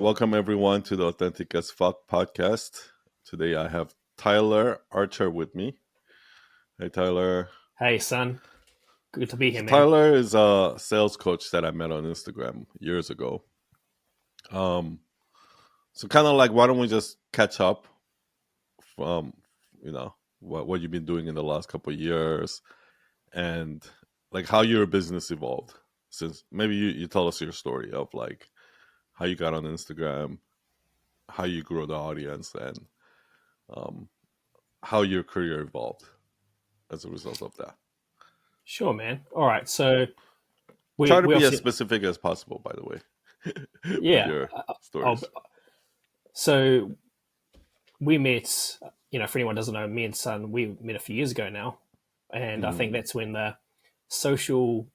welcome everyone to the Authentic as Fuck podcast. Today I have Tyler Archer with me. Hey, Tyler. Hey, son. Good to be here, So man. Tyler is a sales coach that I met on Instagram years ago. So kind of like, why don't we just catch up from, what you've been doing in the last couple of years and like how your business evolved since maybe you tell us your story of like how you got on Instagram, how you grew the audience, and how your career evolved as a result of that. Sure, man. All right. So Try to be as specific as possible, by the way. Yeah. With your stories. So we met, for anyone who doesn't know, me and Son, we met a few years ago now. And I think that's when the social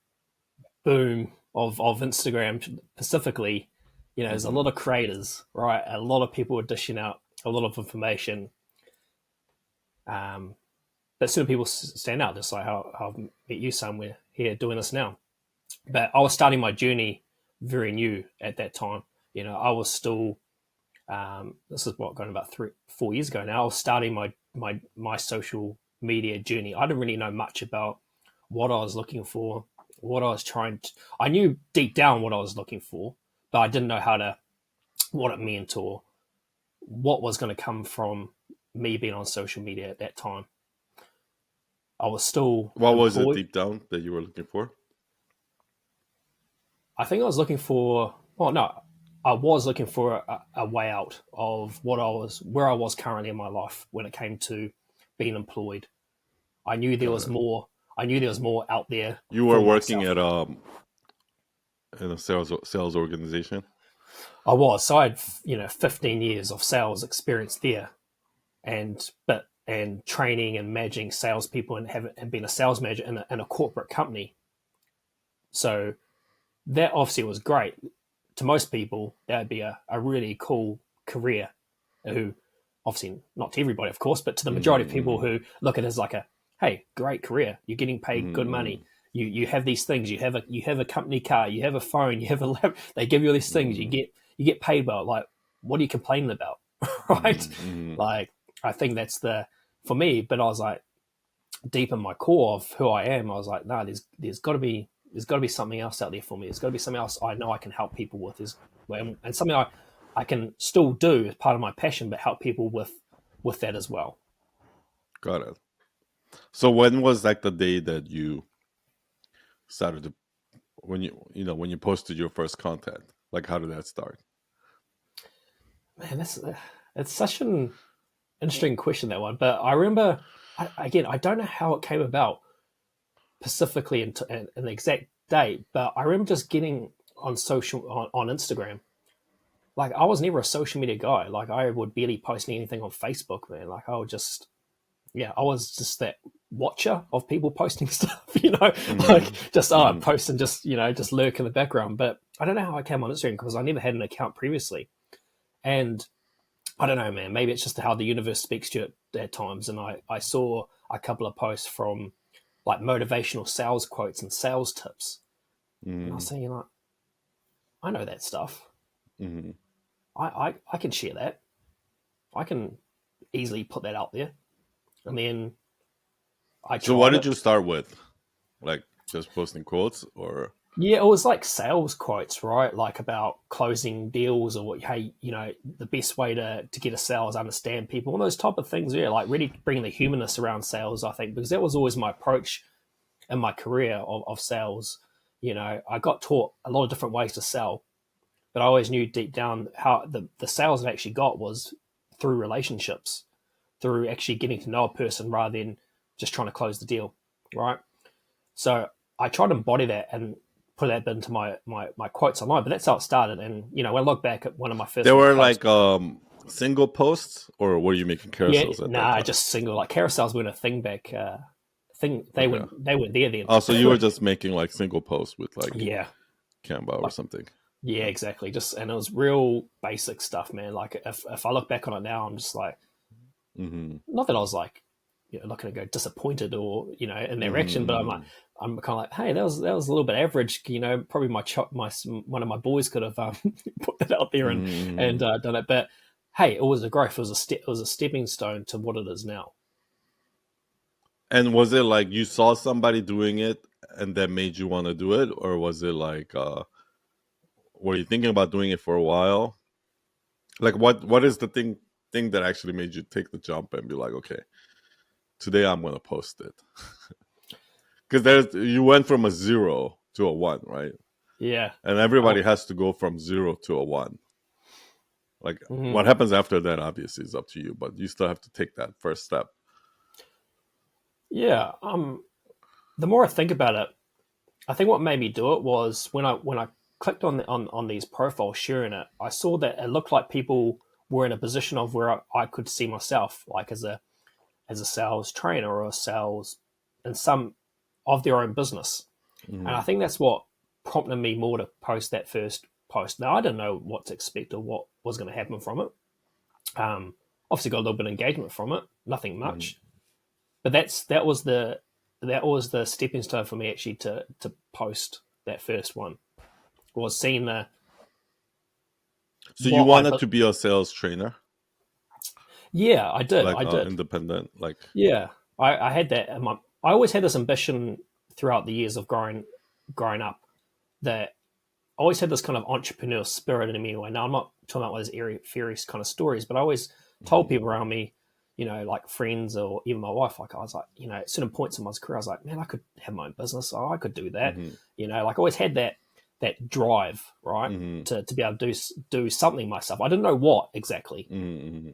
boom of Instagram specifically, there's a lot of creators, right? A lot of people are dishing out a lot of information. But certain people stand out, just like how I've met you, Son. We're here doing this now. But I was starting my journey very new at that time. I was still, this is going about 3-4 years ago now. I was starting my social media journey. I didn't really know much about what I was looking for, what I was I knew deep down what I was looking for, but I didn't know what it meant or what was going to come from me being on social media at that time. I was still What employed. Was it deep down that you were looking for? I think I was looking for, I was looking for a way out of where I was currently in my life when it came to being employed. I knew there was more. I knew there was more out there. You were working at in a sales organization. I was. So I had 15 years of sales experience there, and training and managing salespeople and being a sales manager in a corporate company. So that obviously was great. To most people, that would be a really cool career. Who, obviously not to everybody, of course, but to the majority of people who look at it as like hey, great career. You're getting paid good money. You have these things. You have a company car. You have a phone. You have a laptop. They give you all these things. You get paid well. Like, what are you complaining about, right? Like, I think that's for me. But I was like, deep in my core of who I am, I was like, no, there's got to be something else out there for me. There's got to be something else I know I can help people with, and something I can still do as part of my passion, but help people with that as well. Got it. So when was like the day that you started to, when you posted your first content? Like, how did that start? Man, it's such an interesting question, that one. But I remember, I don't know how it came about specifically in the exact date, but I remember just getting on Instagram. Like, I was never a social media guy. Like, I would barely post anything on Facebook, man. Like, I was just that watcher of people posting stuff, like just post and just lurk in the background. But I don't know how I came on Instagram because I never had an account previously. And I don't know, man, maybe it's just how the universe speaks to you at times. And I saw a couple of posts from like motivational sales quotes and sales tips. And I was saying, I know that stuff. I can share that. I can easily put that out there. And then So what did you start with? Like just posting quotes or? Yeah, it was like sales quotes, right? Like about closing deals or the best way to get a sale is understand people, all those type of things. Yeah, like really bringing the humanness around sales, I think, because that was always my approach in my career of sales. I got taught a lot of different ways to sell, but I always knew deep down how the sales I actually got was through relationships, through actually getting to know a person rather than just trying to close the deal, right? So I tried to embody that and put that into my quotes online, but that's how it started. And, when I look back at one of my first... They were like single posts, or were you making carousels at that time? Just single. Like carousels weren't a thing back... They weren't there then. Oh, so you were just making like single posts with like Canva or something. Yeah, exactly. And it was real basic stuff, man. Like if I look back on it now, I'm just like, not that I was like not going to go disappointed or in that reaction, but Mm-hmm. I'm kind of like, hey, that was a little bit average. Probably my one of my boys could have put that out there and Mm-hmm. done it. But hey, it was a growth. It was a stepping stone to what it is now. And was it like you saw somebody doing it and that made you want to do it, or was it like were you thinking about doing it for a while? Like what is the thing that actually made you take the jump and be like, okay, today I'm gonna post it? Because you went from a 0 to a 1, right? Yeah. And everybody has to go from 0 to a 1. Like Mhm. what happens after that obviously is up to you, but you still have to take that first step. Yeah. The more I think about it, I think what made me do it was when I clicked on these profiles sharing it, I saw that it looked like people were in a position of where I could see myself, like as a sales trainer or a sales in some of their own business. And I Mm-hmm. think that's what prompted me more to post that first post. Now I didn't know what to expect or what was going to happen from it. Obviously got a little bit of engagement from it, nothing Mm-hmm. much, but that was the stepping stone for me actually to post that first one, was seeing the So you what I wanted to be a sales trainer, yeah, I did. independent, like. Yeah, I had that. I always had this ambition throughout the years of growing up, that I always had this kind of entrepreneur spirit in me. Anyway, now I'm not talking about those airy, fairy kind of stories, but I always told Mm-hmm. people around me, like friends or even my wife, like I was like, at certain points in my career, I was like, man, I could have my own business. Oh, I could do that. Mm-hmm. Like I always had that drive, right, Mm-hmm. to be able to do something myself. I didn't know what exactly, Mm-hmm.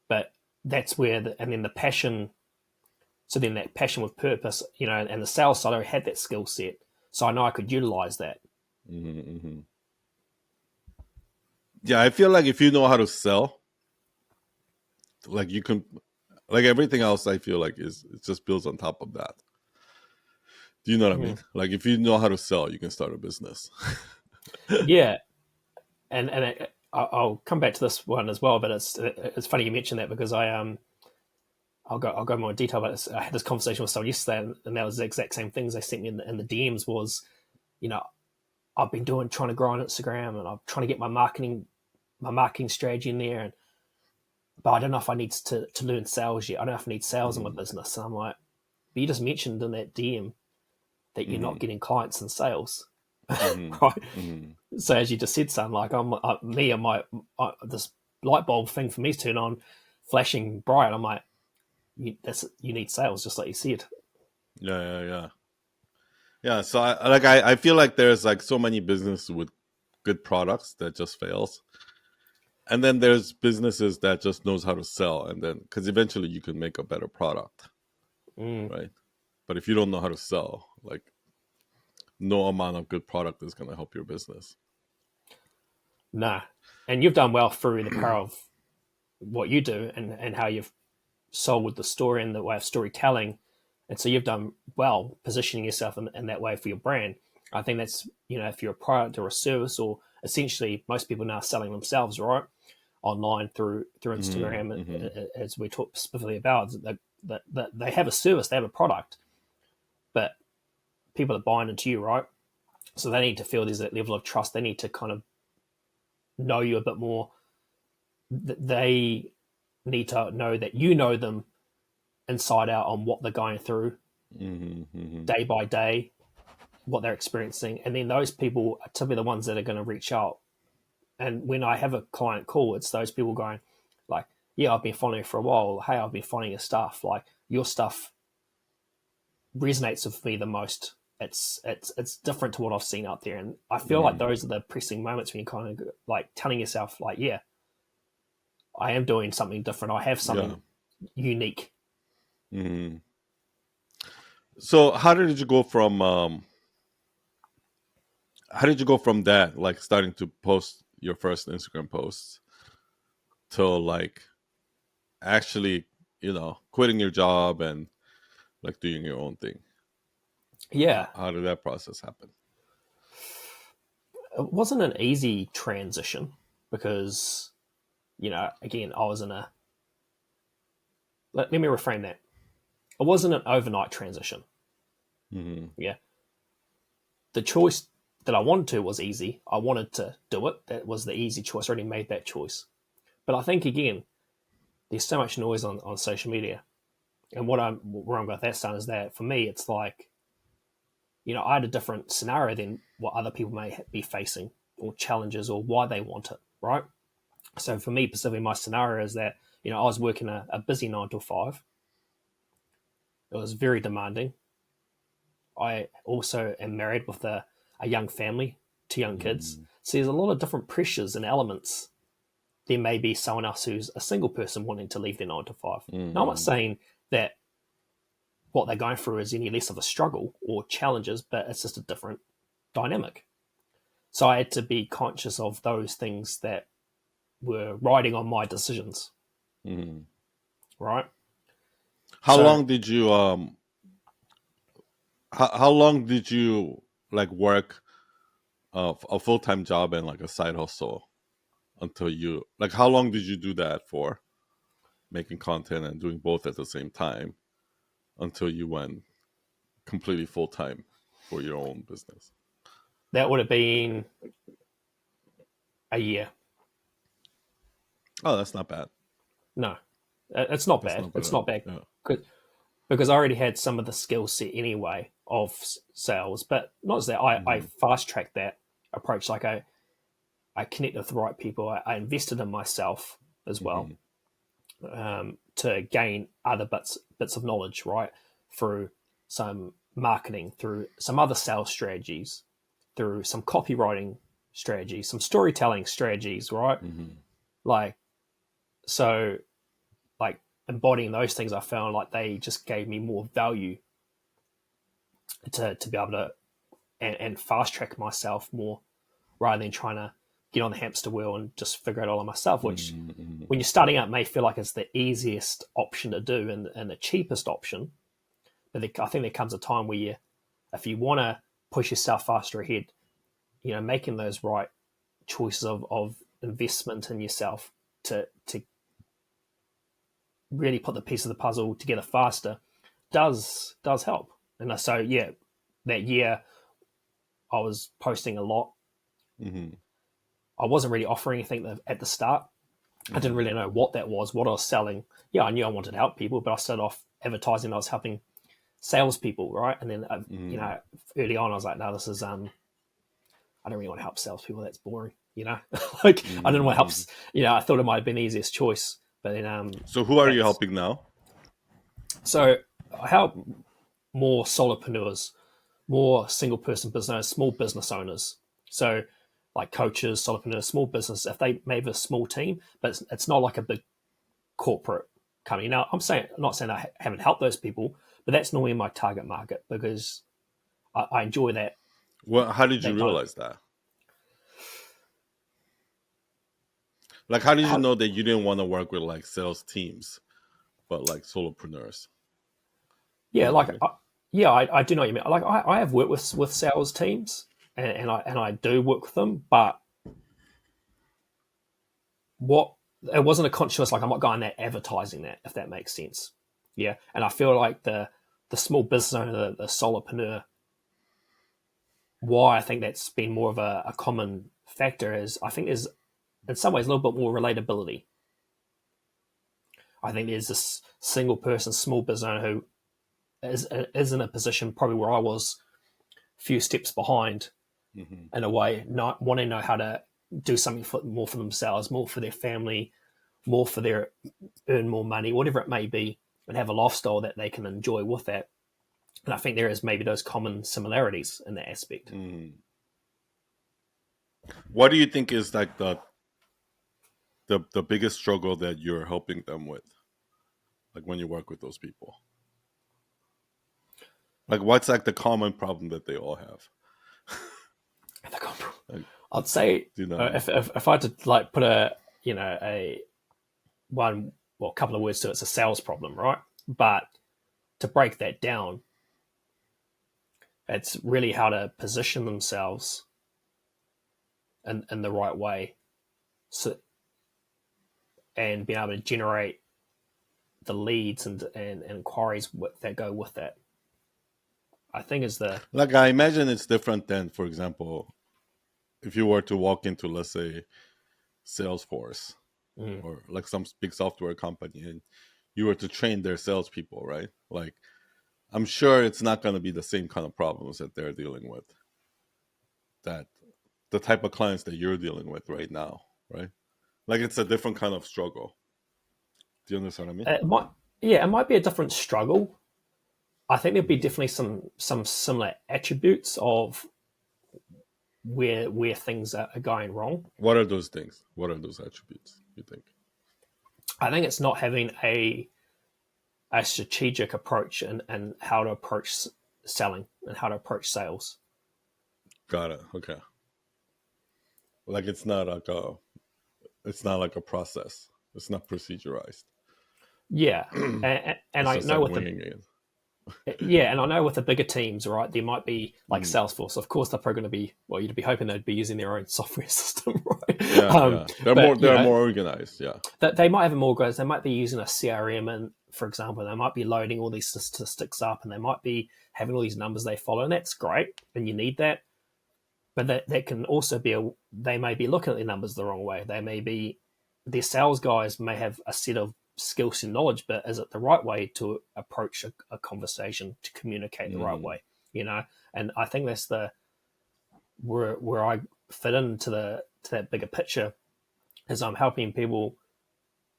but that's where and then the passion. So then that passion with purpose, and the sales side, I had that skill set, so I know I could utilize that. Mm-hmm. Yeah, I feel like if you know how to sell, like you can, like everything else, I feel like is it just builds on top of that. Do you know what I Mhm. mean? Like if you know how to sell, you can start a business. Yeah, I'll come back to this one as well. But it's funny you mentioned that, because I'll go more in detail about this. I had this conversation with someone yesterday, and that was the exact same things they sent me in the DMs. Was, you know I've been trying to grow on Instagram, and I'm trying to get my marketing strategy in there, but I don't know if I need to learn sales yet. I don't know if I need sales in my Mm-hmm. business. And I'm like, but you just mentioned in that DM that you're not Mm-hmm. getting clients in sales, Mm-hmm. right? Mm-hmm. So as you just said, son, like me and this light bulb thing for me is turned on, flashing bright. I'm like, you need sales, just like you said. Yeah, yeah, yeah. Yeah, so I feel like there's like so many businesses with good products that just fails. And then there's businesses that just knows how to sell, and then because eventually you can make a better product, Mm, right? But if you don't know how to sell, like no amount of good product is going to help your business. nah, and you've done well through the power of what you do, and how you've sold with the story and the way of storytelling. And so you've done well positioning yourself in that way for your brand. I think that's, if you're a product or a service, or essentially most people now are selling themselves, right? Online through Mm-hmm. Instagram, Mm-hmm. as we talk specifically about, that they have a service, they have a product, but people are buying into you, right? So they need to feel there's that level of trust. They need to kind of know you a bit more. They need to know that you know them inside out on what they're going through Mm-hmm. Mm-hmm. day by day, what they're experiencing. And then those people are typically the ones that are going to reach out. And when I have a client call, it's those people going like, yeah, I've been following you for a while. Hey, I've been following your stuff. Like, your stuff resonates with me the most. It's different to what I've seen out there. And I feel like Mm-hmm. those are the pressing moments when you kind of like telling yourself like, yeah, I am doing something different. I have Yeah. something unique. Mm-hmm. So how did you go from that, like starting to post your first Instagram posts, to like actually, quitting your job and like doing your own thing? Yeah, How did that process happen? it wasn't an easy transition, because again, I was in a let me reframe that. wasn't an overnight transition. Mm-hmm. Yeah. The choice that I wanted to was easy. I wanted to do it. That was the easy choice. I already made that choice. But I think, again, there's so much noise on social media. And where I'm going with that, son, is that for me, it's like, I had a different scenario than what other people may be facing, or challenges, or why they want it, right? So for me, specifically, my scenario is that, I was working a busy 9 to 5. It was very demanding. I also am married with a young family, 2 young kids. Mm-hmm. So there's a lot of different pressures and elements. There may be someone else who's a single person wanting to leave their 9 to 5. Mm-hmm. Now, I'm not saying that what they're going through is any less of a struggle or challenges, but it's just a different dynamic. So I had to be conscious of those things that were riding on my decisions. Mm-hmm. Right? How long did you how long did you like work a full-time job and like a side hustle until you like how long did you do that for, making content and doing both at the same time, until you went completely full-time for your own business? That would have been a year. Oh, that's not bad. No, it's not That's bad. not bad. It's not bad. Yeah. Because I already had some of the skill set anyway of sales, but not as that. I fast tracked that approach. Like I connected with the right people. I invested in myself as well, to gain other bits of knowledge, right? Through some marketing, through some other sales strategies, through some copywriting strategies, some storytelling strategies, right? Mm-hmm. Like embodying those things, I found like they just gave me more value to be able to and fast track myself more, rather than trying to get on the hamster wheel and just figure it all on myself, which when you're starting out may feel like it's the easiest option to do and the cheapest option. But I think there comes a time where if you want to push yourself faster ahead, making those right choices of investment in yourself to really put the piece of the puzzle together faster does help. And so, yeah, that year I was posting a lot. Mm-hmm. I wasn't really offering anything at the start. I didn't really know what that was, what I was selling. Yeah, I knew I wanted to help people, but I started off advertising I was helping salespeople, right? And then, early on, I was like, no, this is, I don't really want to help salespeople. That's boring, like I didn't want to help, I thought it might have been the easiest choice, but then, So who are you helping now? So I help more solopreneurs, more single person business, small business owners. So like coaches, solopreneurs, small business, if they may have a small team, but it's not like a big corporate company. Now, I'm not saying I haven't helped those people, but that's normally my target market because I enjoy that. Well, how did you realize that? Like, how did you know that you didn't want to work with like sales teams, but like solopreneurs? Yeah, You know like what I yeah, I do know what you mean. Like I have worked with sales teams, and I do work with them, but it wasn't a conscious, like I'm not going there advertising that, if that makes sense. Yeah, and I feel like the small business owner, the solopreneur, why I think that's been more of a common factor is I think there's in some ways a little bit more relatability. I think there's this single person, small business owner who is in a position probably where I was a few steps behind, in a way, not wanting to know how to do something more for themselves, more for their family, more for their earn more money, whatever it may be, and have a lifestyle that they can enjoy with that. And I think there is maybe those common similarities in that aspect. What do you think is like the biggest struggle that you're helping them with, like when you work with those people? Like, what's like the common problem that they all have? Like, I'd say if I had to like put a couple of words to it, it's a sales problem, right? But to break that down, it's really how to position themselves in the right way, so and being able to generate the leads and inquiries that go with that. I think is the Like I imagine it's different than, for example, if you were to walk into, let's say, Salesforce or like some big software company, and you were to train their salespeople, right? Like I'm sure it's not going to be the same kind of problems that they're dealing with, that the type of clients that you're dealing with right now, right? Like it's a different kind of struggle. Do you understand what I mean? it might yeah, it might be a different struggle. I think there'd be definitely some similar attributes of where things are going wrong. What are those things? What are those attributes, you think? I think it's not having a strategic approach and how to approach selling and how to approach sales. Got it. Okay. Like it's not like a process. It's not procedurized. Yeah, and It's I just know like with winging it. yeah, and I know with the bigger teams, right, there might be like Mm. Salesforce. Of course, they're probably going to be well. You'd be hoping they'd be using their own software system, right? Yeah, yeah. But They're more organized. Yeah. that they might have more guys. They might be using a CRM, and for example, they might be loading all these statistics up, and they might be having all these numbers they follow, and that's great, and you need that. But that can also be they may be looking at their numbers the wrong way. They may be their sales guys may have a set of skills and knowledge, but is it the right way to approach a conversation to communicate the right way? You know, and I think that's the where I fit into that bigger picture is I'm helping people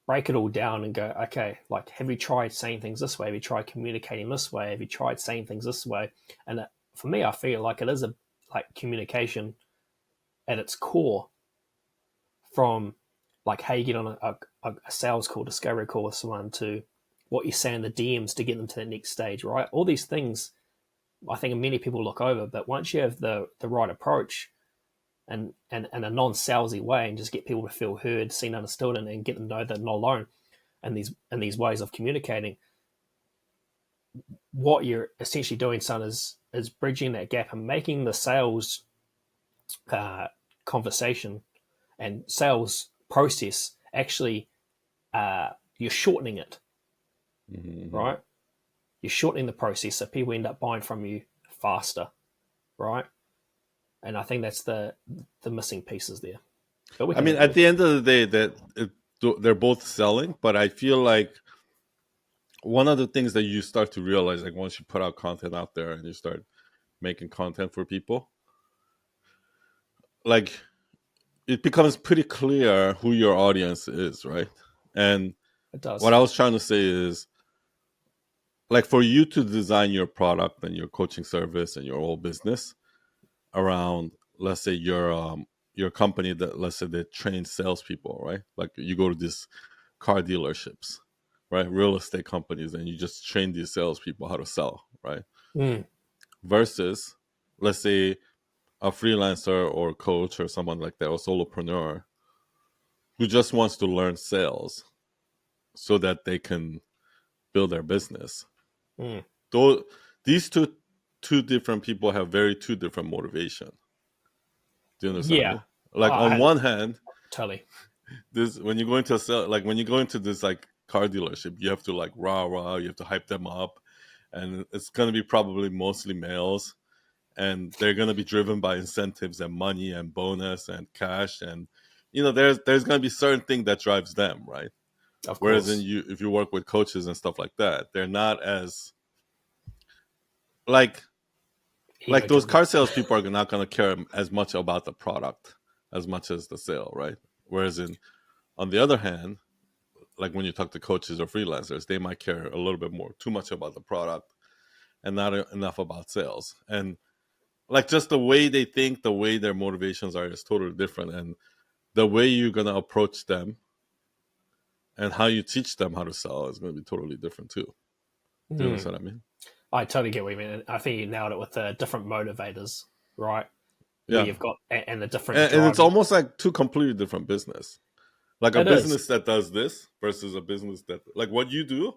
break it all down and go, okay, like have you tried saying things this way? Have you tried communicating this way? Have you tried saying things this way? And for me, I feel like it is a like communication at its core from like how you get on a sales call, discovery call with someone to what you say in the DMs to get them to the next stage, right? All these things I think many people look over, but once you have the right approach and a non-salesy way and just get people to feel heard, seen, understood, and get them to know they're not alone and these ways of communicating, what you're essentially doing, son, is bridging that gap and making the sales conversation and sales process actually you're shortening it, right? You're shortening the process so people end up buying from you faster, right? And I think that's the missing pieces there. But I mean, at the end of the day, they're both selling, but I feel like one of the things that you start to realize, like once you put out content out there and you start making content for people, like it becomes pretty clear who your audience is, right? And it does. what I was trying to say is, like for you to design your product and your coaching service and your whole business around, let's say your company that, let's say, they train salespeople, right? Like you go to these car dealerships, right? Real estate companies, and you just train these salespeople how to sell, right? Versus, let's say, a freelancer or coach or someone like that, or solopreneur who just wants to learn sales so that they can build their business. Though these two different people have two different motivation. Do you understand Yeah. me? Like on one hand, totally. this when you go into when you go into this like car dealership, you have to like rah, you have to hype them up, and it's gonna be probably mostly males, and they're gonna be driven by incentives and money and bonus and cash, and there's gonna be certain thing that drives them, right? Of Whereas course. if you work with coaches and stuff like that, they're not as like Ego those driven. car salespeople are not gonna care as much about the product as much as the sale, right? Whereas on the other hand, like when you talk to coaches or freelancers, they might care a little bit too much about the product and not enough about sales. And like just the way they think, the way their motivations are is totally different. And the way you're going to approach them and how you teach them how to sell is going to be totally different too. Do you understand what I mean? I totally get what you mean. I think you nailed it with the different motivators, right? Where Yeah. you've got and the different And it's driving. almost like two completely different business. Like a It is. business that does this versus a business that, like what you do,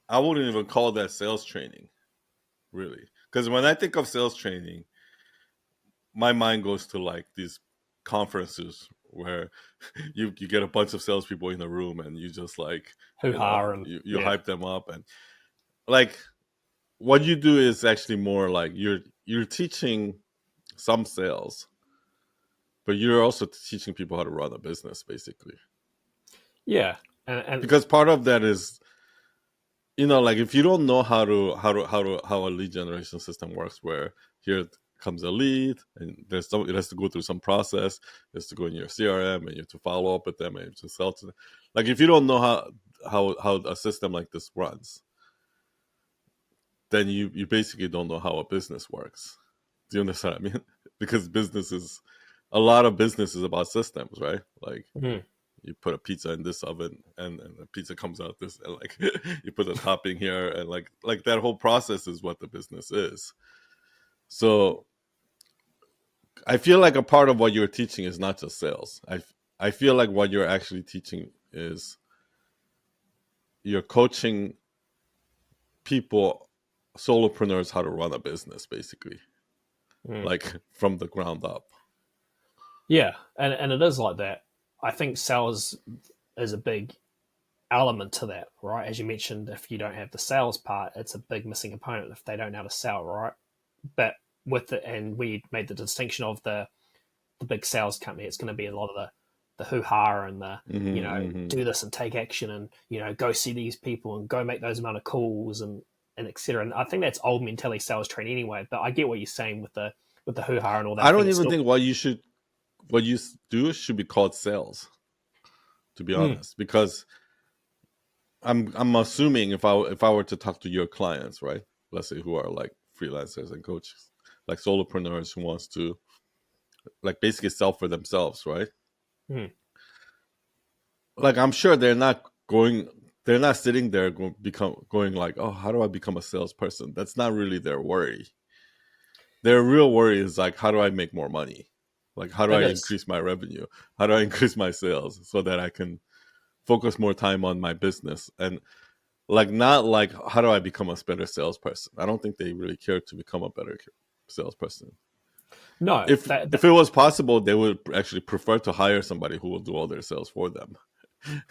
I wouldn't even call that sales training, really. Because when I think of sales training, my mind goes to like these conferences where you get a bunch of salespeople in a room and you just like, hoo-ha and you hype them up, and like what you do is actually more like you're teaching some sales, but you're also teaching people how to run a business, basically. yeah, and Because part of that is, like if you don't know how a lead generation system works, where here comes a lead and it has to go through some process, it has to go in your CRM, and you have to follow up with them, and you have to sell to them. Like if you don't know how a system like this runs, then you basically don't know how a business works. Do you understand what I mean? Because a lot of business is about systems, right? Like mm, you put a pizza in this oven, and the pizza comes out this, and like you put a topping here, and like that whole process is what the business is. So I feel like a part of what you're teaching is not just sales. I feel like what you're actually teaching is you're coaching people, solopreneurs, how to run a business, basically, mm. like from the ground up. Yeah, and it is like that. I think sales is a big element to that, right? As you mentioned, if you don't have the sales part, it's a big missing component if they don't know how to sell, right? But with it, and we made the distinction of the big sales company, it's going to be a lot of the hoo-ha and the, do this and take action, and, go see these people and go make those amount of calls and etc. And I think that's old mentality sales training anyway, but I get what you're saying with the hoo-ha and all that. I don't even think what you do should be called sales, to be honest, because I'm assuming if I were to talk to your clients, right, let's say who are like freelancers and coaches, like solopreneurs who wants to like basically sell for themselves, right? Like I'm sure they're not sitting there going like, oh, how do I become a salesperson? That's not really their worry. Their real worry is like, how do I make more money? Like, how do I It is. increase my revenue? How do I increase my sales so that I can focus more time on my business? And like, not like, how do I become a better salesperson? I don't think they really care to become a better salesperson. No, If it was possible, they would actually prefer to hire somebody who will do all their sales for them.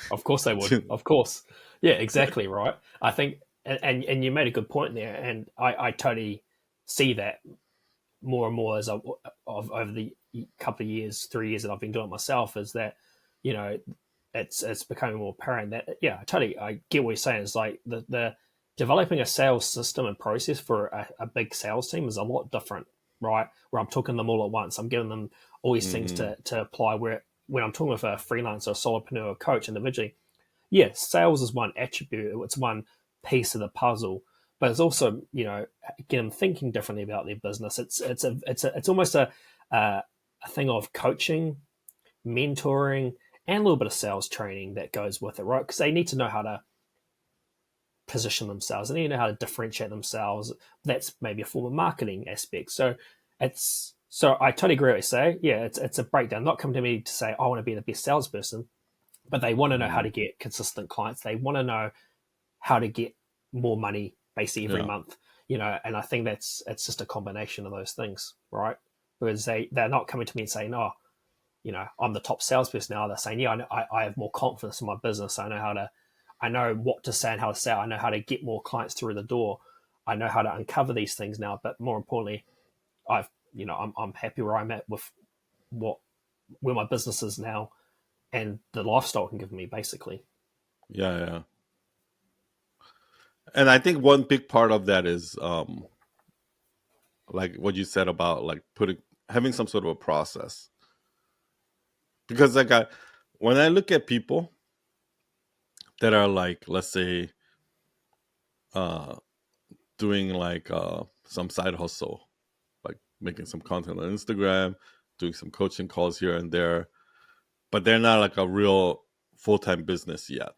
of course they would. Of course. Yeah, exactly right. I think, and you made a good point there, and I totally see that more and more as over the couple of years, 3 years that I've been doing it myself, is that, it's becoming more apparent that, I get what you're saying. It's like the developing a sales system and process for a big sales team is a lot different, right? Where I'm talking them all at once. I'm giving them all these things to apply. Where when I'm talking with a freelancer, solopreneur, coach individually, sales is one attribute. It's one piece of the puzzle, but it's also, get them thinking differently about their business. It's almost a thing of coaching, mentoring, and a little bit of sales training that goes with it, right? Because they need to know how to position themselves. They need to know how to differentiate themselves. That's maybe a form of marketing aspect. So I totally agree with what you say. Yeah, it's a breakdown. Not come to me to say, I want to be the best salesperson, but they want to know how to get consistent clients. They want to know how to get more money basically every month, and I think it's just a combination of those things, right? Because they're not coming to me and saying, oh, I'm the top salesperson now. They're saying, I have more confidence in my business. I know what to say and how to say it. I know how to get more clients through the door. I know how to uncover these things now. But more importantly, I'm happy where I'm at with where my business is now and the lifestyle it can give me, basically. Yeah. And I think one big part of that is like what you said about like having some sort of a process. Because like when I look at people that are like, let's say, doing like some side hustle, like making some content on Instagram, doing some coaching calls here and there, but they're not like a real full-time business yet.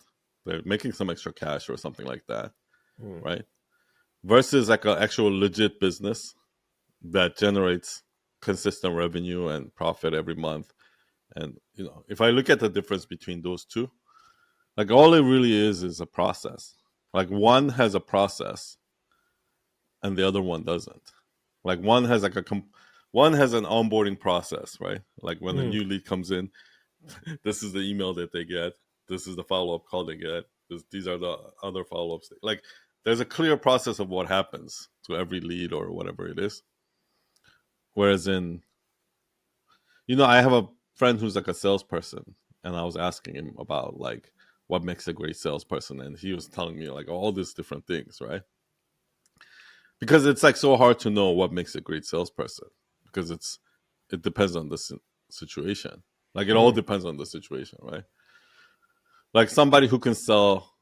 They're making some extra cash or something like that, right? Versus like an actual legit business that generates consistent revenue and profit every month. And if I look at the difference between those two, like all it really is a process. Like one has a process and the other one doesn't. Like one has like one has an onboarding process, right? Like when a new lead comes in, This is the email that they get. This is the follow-up call they get. These are the other follow-ups. Like, there's a clear process of what happens to every lead or whatever it is. Whereas in, I have a friend who's like a salesperson, and I was asking him about like what makes a great salesperson, and he was telling me like all these different things, right? Because it's like so hard to know what makes a great salesperson, because it depends on the situation. Like, it all depends on the situation, right? Like, somebody who can sell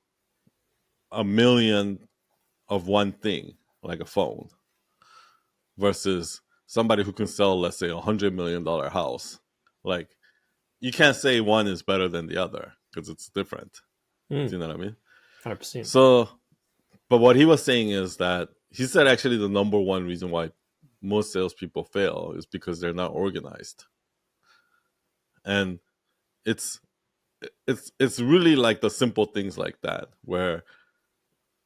1 million of one thing, like a phone, versus somebody who can sell, let's say, $100 million house. Like, you can't say one is better than the other because it's different. Do you know what I mean? 100%. So, but what he was saying is that he said actually the number one reason why most salespeople fail is because they're not organized, and it's really like the simple things like that, where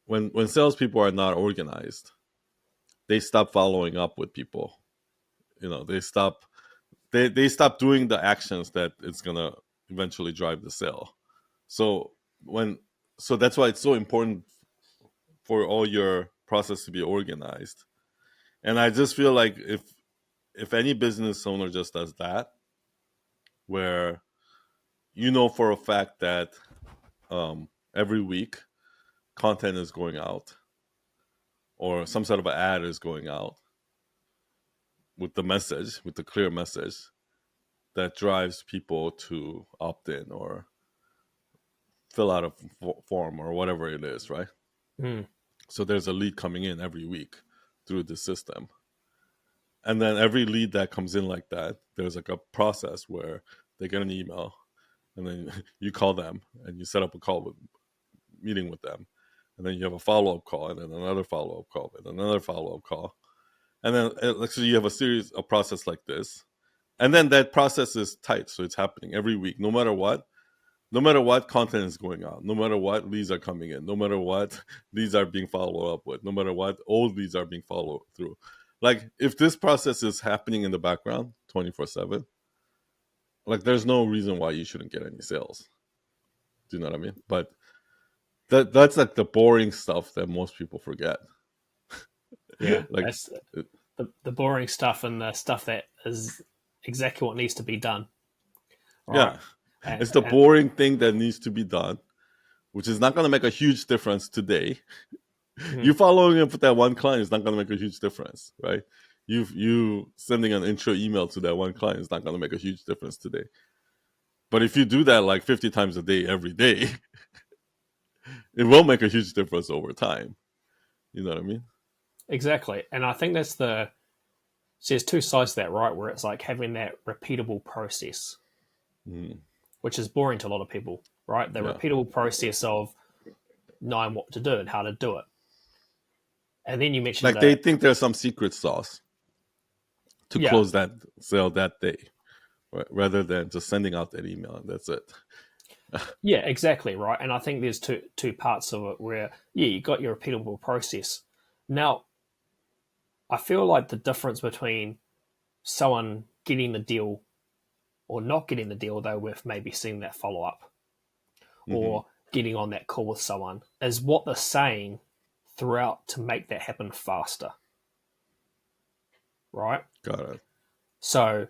when salespeople are not organized, they stop following up with people. They stop doing the actions that it's gonna eventually drive the sale. So that's why it's so important for all your process to be organized. And I just feel like if any business owner just does that, where for a fact that every week content is going out or some sort of an ad is going out with the clear message that drives people to opt in or fill out a form or whatever it is, right? So there's a lead coming in every week through the system. And then every lead that comes in like that, there's like a process where they get an email, and then you call them and you set up a meeting with them. And then you have a follow-up call, and then another follow-up call, and another follow-up call. And then so you have a process like this. And then that process is tight. So it's happening every week, no matter what content is going on, no matter what leads are coming in, no matter what leads are being followed up with, no matter what old leads are being followed through. Like, if this process is happening in the background 24/7, like, there's no reason why you shouldn't get any sales. Do you know what I mean? But that's like the boring stuff that most people forget. Yeah, Like, that's the boring stuff and the stuff that is exactly what needs to be done. Right. Yeah, it's the boring thing that needs to be done, which is not going to make a huge difference today. You following up with that one client is not going to make a huge difference, right? You sending an intro email to that one client is not going to make a huge difference today. But if you do that like 50 times a day, every day, it will make a huge difference over time. You know what I mean? Exactly. And I think so there's two sides to that, right? Where it's like having that repeatable process, which is boring to a lot of people, right? The repeatable process of knowing what to do and how to do it. And then you mentioned like they think there's some secret sauce to close that sale that day, right? Rather than just sending out that email and that's it. Yeah, exactly, right. And I think there's two parts of it where, you got your repeatable process. Now, I feel like the difference between someone getting the deal or not getting the deal, though, with maybe seeing that follow-up or getting on that call with someone, is what they're saying throughout to make that happen faster. Right? Got it. So,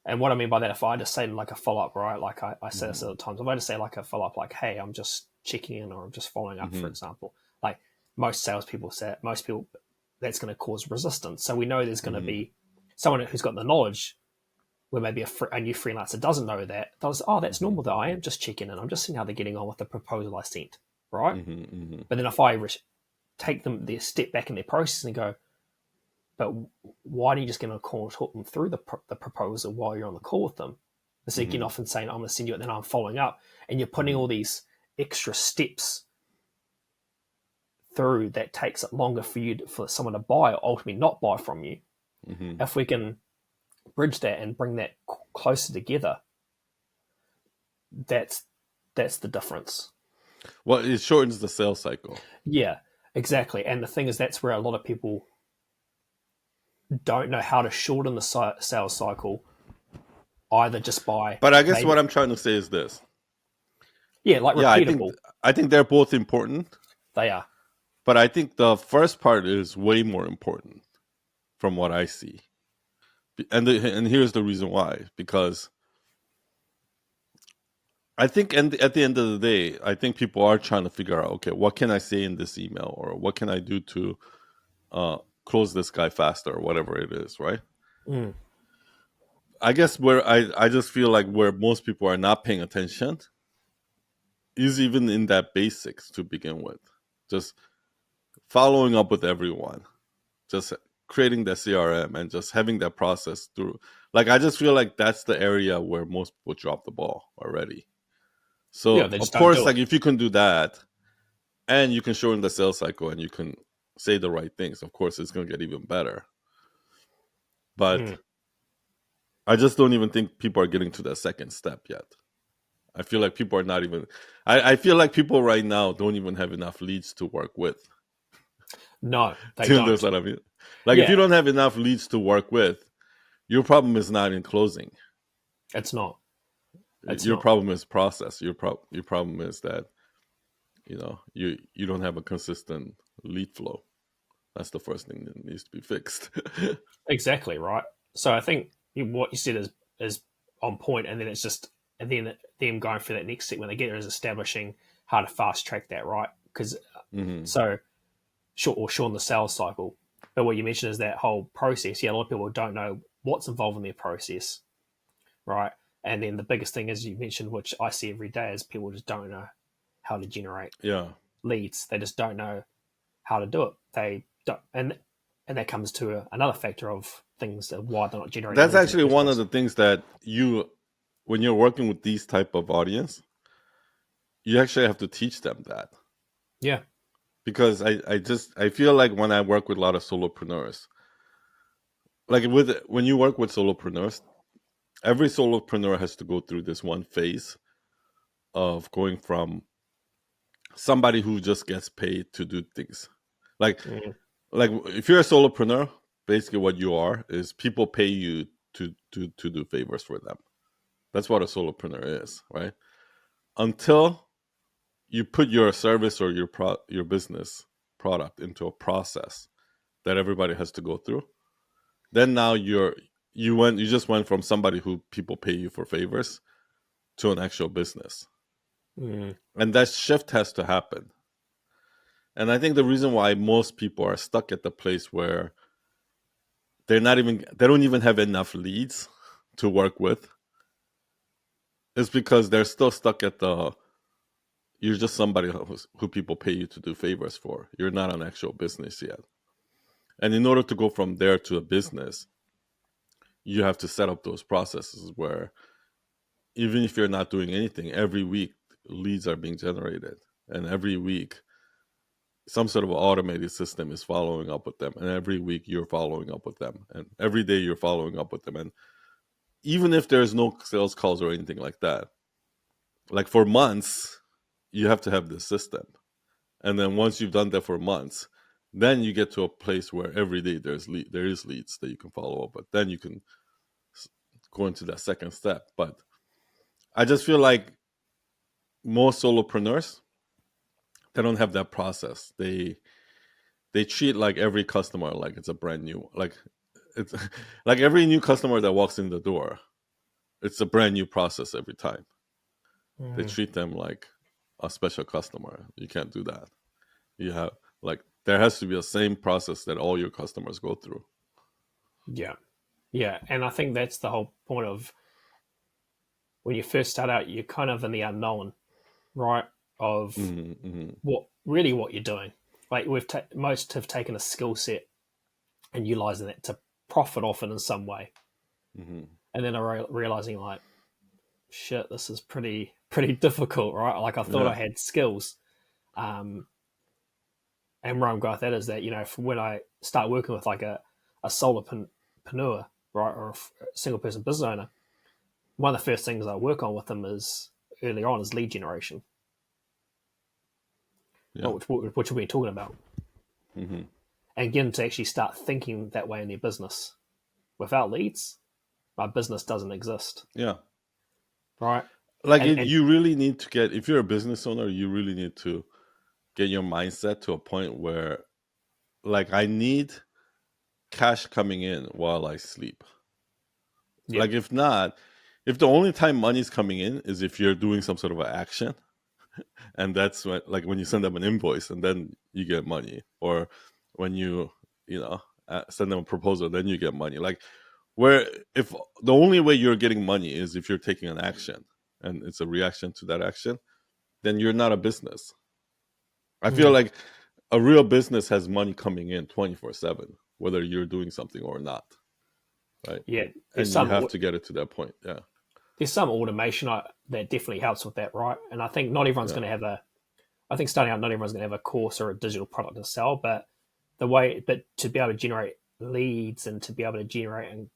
and what I mean by that, if I just say like a follow-up, right, like I say this at times, if I just say like a follow-up, like, hey, I'm just checking in or I'm just following up, for example, like most salespeople say, most people, that's going to cause resistance. So we know there's going to be someone who's got the knowledge where maybe a new freelancer doesn't know that. That's normal though. I am just checking in. I'm just seeing how they're getting on with the proposal I sent, right? But then if I take them their step back in their process and go, but why don't you just get on a call and talk them through the proposal while you're on the call with them? Instead of getting off and saying, I'm going to send you it, and then I'm following up. And you're putting all these extra steps through that takes it longer for someone to buy or ultimately not buy from you. If we can bridge that and bring that closer together, that's the difference. Well, it shortens the sales cycle. Yeah, exactly. And the thing is, that's where a lot of people don't know how to shorten the sales cycle either just by But I guess maybe, what I'm trying to say is this. yeah, like Yeah, repeatable. I think they're both important, They are. but I think the first part is way more important from what I see. And here's the reason why, because I think at the end of the day, I think people are trying to figure out, okay, what can I say in this email, or what can I do to close this guy faster, or whatever it is, right? Mm. I guess where I just feel like where most people are not paying attention is even in that basics to begin with. Just following up with everyone, just creating the CRM and just having that process through. Like, I just feel like that's the area where most people drop the ball already. Yeah, So they of just don't course, do it. like if you can do that and you can show in the sales cycle and you can say the right things, of course it's going to get even better. But Mm. I just don't even think people are getting to that second step yet. I feel like people are not even. I feel like people right now don't even have enough leads to work with. No, they Do you understand don't. what I mean? Like, if you Yeah, don't have enough leads to work with, your problem is not in closing. it's not. It's Your not. problem is process. Your problem is that you don't have a consistent lead flow. That's the first thing that needs to be fixed. Exactly, right? So I think what you said is on point, and then it's just, and then them going through that next step when they get there is establishing how to fast track that, right? Because Hmm. so shorten the sales cycle. But what you mentioned is that whole process. Yeah, a lot of people don't know what's involved in their process, right? And then the biggest thing, as you mentioned, which I see every day, is people just don't know how to generate Yeah, leads. They just don't know how to do it. They don't, and that comes to another factor of things of why they're not generating that's leads in the actually first one of place. the things that when you're working with these type of audience, you actually have to teach them that. Yeah. Because I feel like when I work with a lot of solopreneurs, like when you work with solopreneurs, every solopreneur has to go through this one phase of going from somebody who just gets paid to do things. Like Mm. like if you're a solopreneur, basically what you are is people pay you to do favors for them. That's what a solopreneur is, right? Until you put your service or your business product into a process that everybody has to go through, then now you just went from somebody who people pay you for favors to an actual business. Mm. And that shift has to happen. And I think the reason why most people are stuck at the place where they don't even have enough leads to work with is because they're still stuck at the you're just somebody who people pay you to do favors for. You're not an actual business yet. And in order to go from there to a business, you have to set up those processes where even if you're not doing anything, every week leads are being generated. And every week, some sort of automated system is following up with them. And every week, you're following up with them. And every day, you're following up with them. And even if there's no sales calls or anything like that, like for months, you have to have this system. And then once you've done that for months, then you get to a place where every day there is leads that you can follow up with. Then you can go into that second step. But I just feel like most solopreneurs, they don't have that process. They treat like every customer like it's a brand new, like it's like every new customer that walks in the door, it's a brand new process every time. They Mm. treat them like a special customer. You can't do that. You have like there has to be the same process that all your customers go through. Yeah. Yeah. And I think that's the whole point of when you first start out, you're kind of in the unknown, right? Of Hmm. what you're doing. Like most have taken a skill set and utilizing it to profit off it in some way, Hmm. and then are realizing like, shit, this is pretty difficult, right? Like I thought I Yeah. had skills, um, and where I'm going with that is that when I start working with like a solopreneur, right, or a single person business owner, one of the first things I work on with them is earlier on is lead generation, Yeah. which we've been talking about, Hmm. and get them to actually start thinking that way in their business. Without leads, my business doesn't exist, Yeah. right? Like And you really need to get, if you're a business owner, you really need to get your mindset to a point where, like, I need cash coming in while I sleep. yeah, Like, if not, if the only time money's coming in is if you're doing some sort of an action, and that's when, like, when you send them an invoice and then you get money, or when you know, send them a proposal, then you get money. Like, where if the only way you're getting money is if you're taking an action and it's a reaction to that action, then you're not a business. I feel mm, like a real business has money coming in 24/7, whether you're doing something or not, right? yeah. There's And you some have to get it to that point. Yeah. there's some automation that definitely helps with that, right? And I think not everyone's Yeah. going to have a. I think starting out, not everyone's going to have a course or a digital product to sell, but to be able to generate leads and to be able to generate, and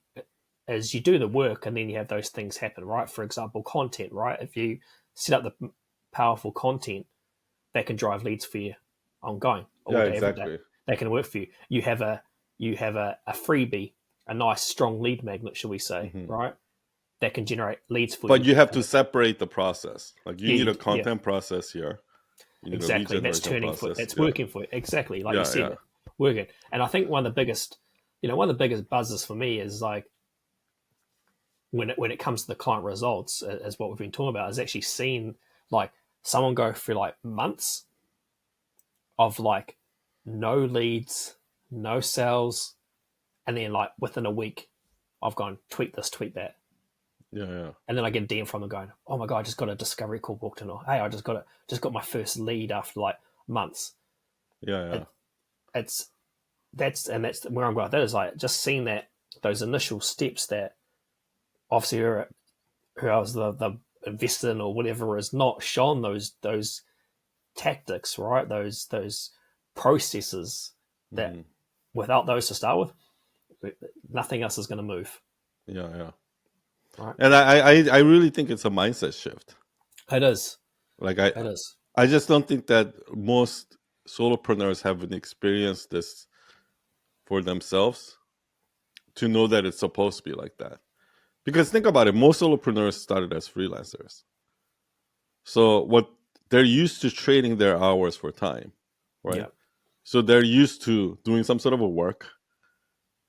as you do the work, and then you have those things happen, right? For example, content, right? If you set up the powerful content that can drive leads for you ongoing all Yeah, day, every day, exactly. that can work for you. You have a freebie, a nice strong lead magnet, shall we say, Hmm. right? That can generate leads for But you. you have And to separate the process. Like, you yeah, need a yeah, content process here. You need a lead exactly. That's generation turning for process. that's Yeah. working for you. Exactly, like you Yeah. said, Yeah. working. And I think one of the biggest buzzes for me is like when it comes to the client results, as what we've been talking about, is actually seeing like someone go through like months of like no leads, no sales, and then like within a week, I've gone tweet this, tweet that, Yeah. Yeah. and then I get a DM from them going, "Oh my god, I just got a discovery call booked in," or "Hey, I just got my first lead after like months." Yeah. Yeah. It, it's that's where I'm going with that, is like just seeing that those initial steps that obviously who I was the investor in or whatever is not shown those tactics, right? Those processes that Hmm. without those to start with, nothing else is going to move, Yeah. Yeah. right? And I really think it's a mindset shift. It is. Like, It is. I just don't think that most solopreneurs haven't experienced this for themselves to know that it's supposed to be like that. Because think about it, most solopreneurs started as freelancers. So what they're used to trading their hours for time, right? Yeah. So they're used to doing some sort of a work,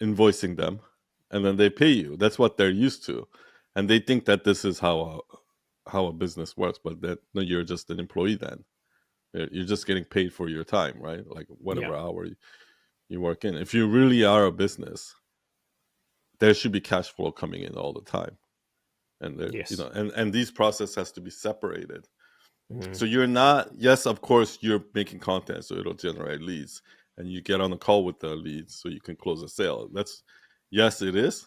invoicing them, and then they pay you. That's what they're used to. And they think that this is how a business works, but that no, you're just an employee then. You're just getting paid for your time, right? Like Yeah. whatever hour you work in. If you really are a business, there should be cash flow coming in all the time. And there, Yes. and these process has to be separated. Mm. So you're not, yes, of course you're making content so it'll generate leads and you get on a call with the leads so you can close a sale. That's, yes, it is.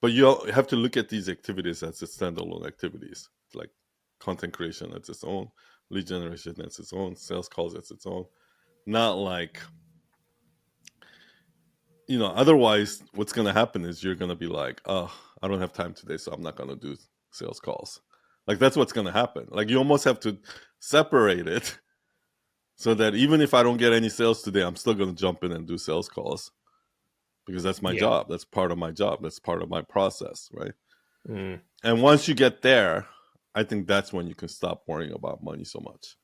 But you have to look at these activities as standalone activities, like content creation as its own, lead generation as its own, sales calls as its own. Not like, otherwise what's going to happen is you're going to be like, oh, I don't have time today, so I'm not going to do sales calls. Like, that's what's going to happen. Like, you almost have to separate it so that even if I don't get any sales today, I'm still going to jump in and do sales calls because that's my Yeah. job. That's part of my job. That's part of my process, right? Mm. And once you get there, I think that's when you can stop worrying about money so much.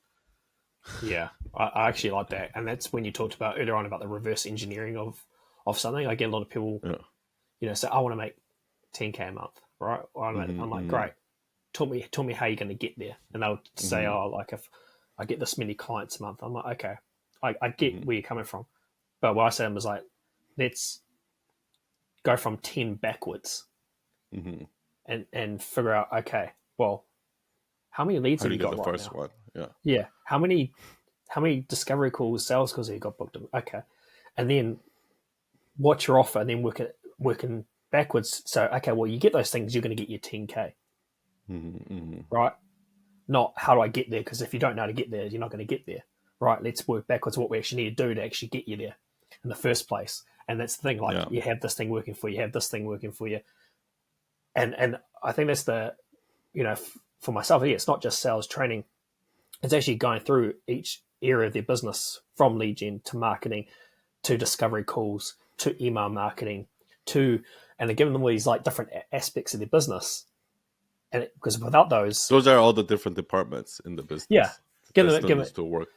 Yeah. I actually like that, and that's when you talked about earlier on about the reverse engineering of something. I get a lot of people, Yeah. say, I want to make 10K a month, right? I'm like, Mm-hmm. great. Tell me how you're going to get there. And they'll say, Mm-hmm. oh, like if I get this many clients a month, I'm like, okay, I get Mm-hmm. where you're coming from. But what I said was like, let's go from 10 backwards Mm-hmm. and figure out, okay, well, how many leads How have do you you get got the right first now? one? Yeah. Yeah. How many discovery calls, sales calls have you got booked? Okay. And then what's your offer? And then working backwards. So, okay, well, you get those things, you're going to get your 10K, Mm-hmm. Mm-hmm. right? Not how do I get there? Because if you don't know how to get there, you're not going to get there, right? Let's work backwards what we actually need to do to actually get you there in the first place. And that's the thing. Like Yeah. you have this thing working for you, have this thing working for you, and I think that's the for myself. Yeah, it's not just sales training. It's actually going through each area of their business from lead gen to marketing to discovery calls to email marketing to and they're giving them all these like different aspects of their business, and because without those, Those are all the different departments in the yeah, business. give That them, still needs to work,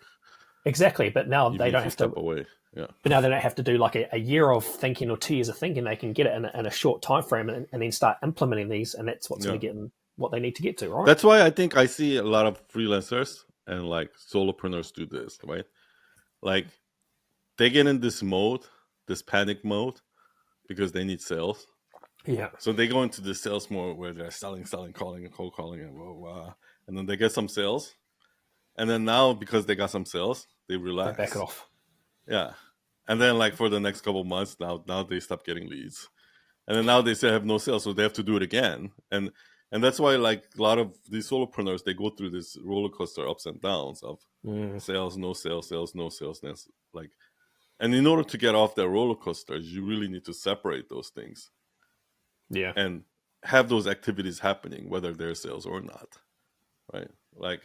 exactly. But now they even don't if you have step to. away. Yeah. But now they don't have to do like a year of thinking or 2 years of thinking. They can get it in a short time frame and then start implementing these, and that's what's Yeah. going to get them what they need to get to, right? That's why I think I see a lot of freelancers and like solopreneurs do this, right? Like they get in this mode, this panic mode, because they need sales. Yeah, So they go into the sales mode where they're selling, calling, and cold calling, and blah, blah, blah. And then they get some sales. And then now, because they got some sales, they they back it relax. off. Yeah. And then like for the next couple of months, now they stop getting leads. And then now they say have no sales, so they have to do it again. And that's why like a lot of these solopreneurs, they go through this roller coaster ups and downs of sales, no sales, sales, no sales. Like, and in order to get off that roller coaster, you really need to separate those things. Yeah, And have those activities happening, whether they're sales or not, right? Like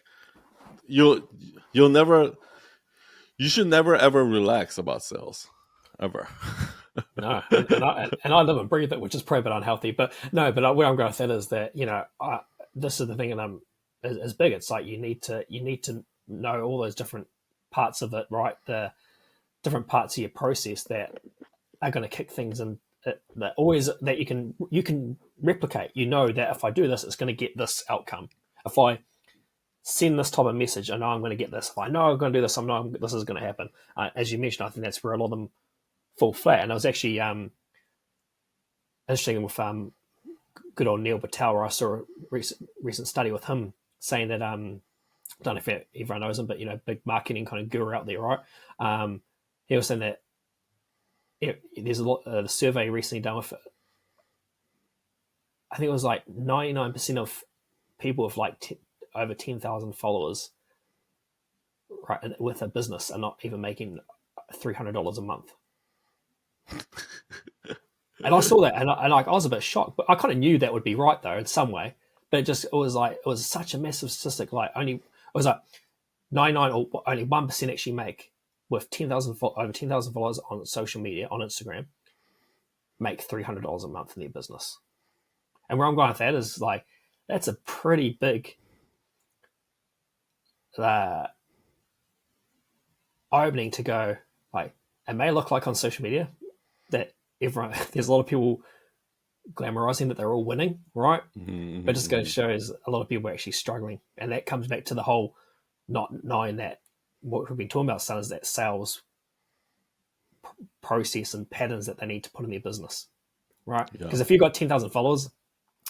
you should never ever relax about sales, ever. no, and I live and breathe it, which is probably a bit unhealthy. But no, but where I'm going with that is that this is the thing, and is big. It's like you need to know all those different parts of it, right? The different parts of your process that are going to kick things in. That always that you can replicate. You know that if I do this, it's going to get this outcome. If I send this type of message, I know I'm going to get this. If I know I'm going to do this, I know this is going to happen. As you mentioned, I think that's where a lot of them fall flat. And I was actually interesting with good old Neil Patel, where I saw a recent study with him saying that I don't know if everyone knows him, but big marketing kind of guru out there, right? He was saying that there's a survey recently done with, I think it was like 99% of people with like over 10,000 followers, right, with a business are not even making $300 a month. And I saw that, and I was a bit shocked, but I kind of knew that would be right though in some way. But it was such a massive statistic. Like it was like 99 or only 1% actually make with over 10,000 followers on social media on Instagram make $300 a month in their business. And where I'm going with that is like that's a pretty big opening to go. Like it may look like on social media that there's a lot of people glamorizing that they're all winning, right? Mm-hmm, but just going to show is a lot of people are actually struggling, and that comes back to the whole not knowing that what we've been talking about is that sales process and patterns that they need to put in their business, right? Because if you've got 10,000 followers,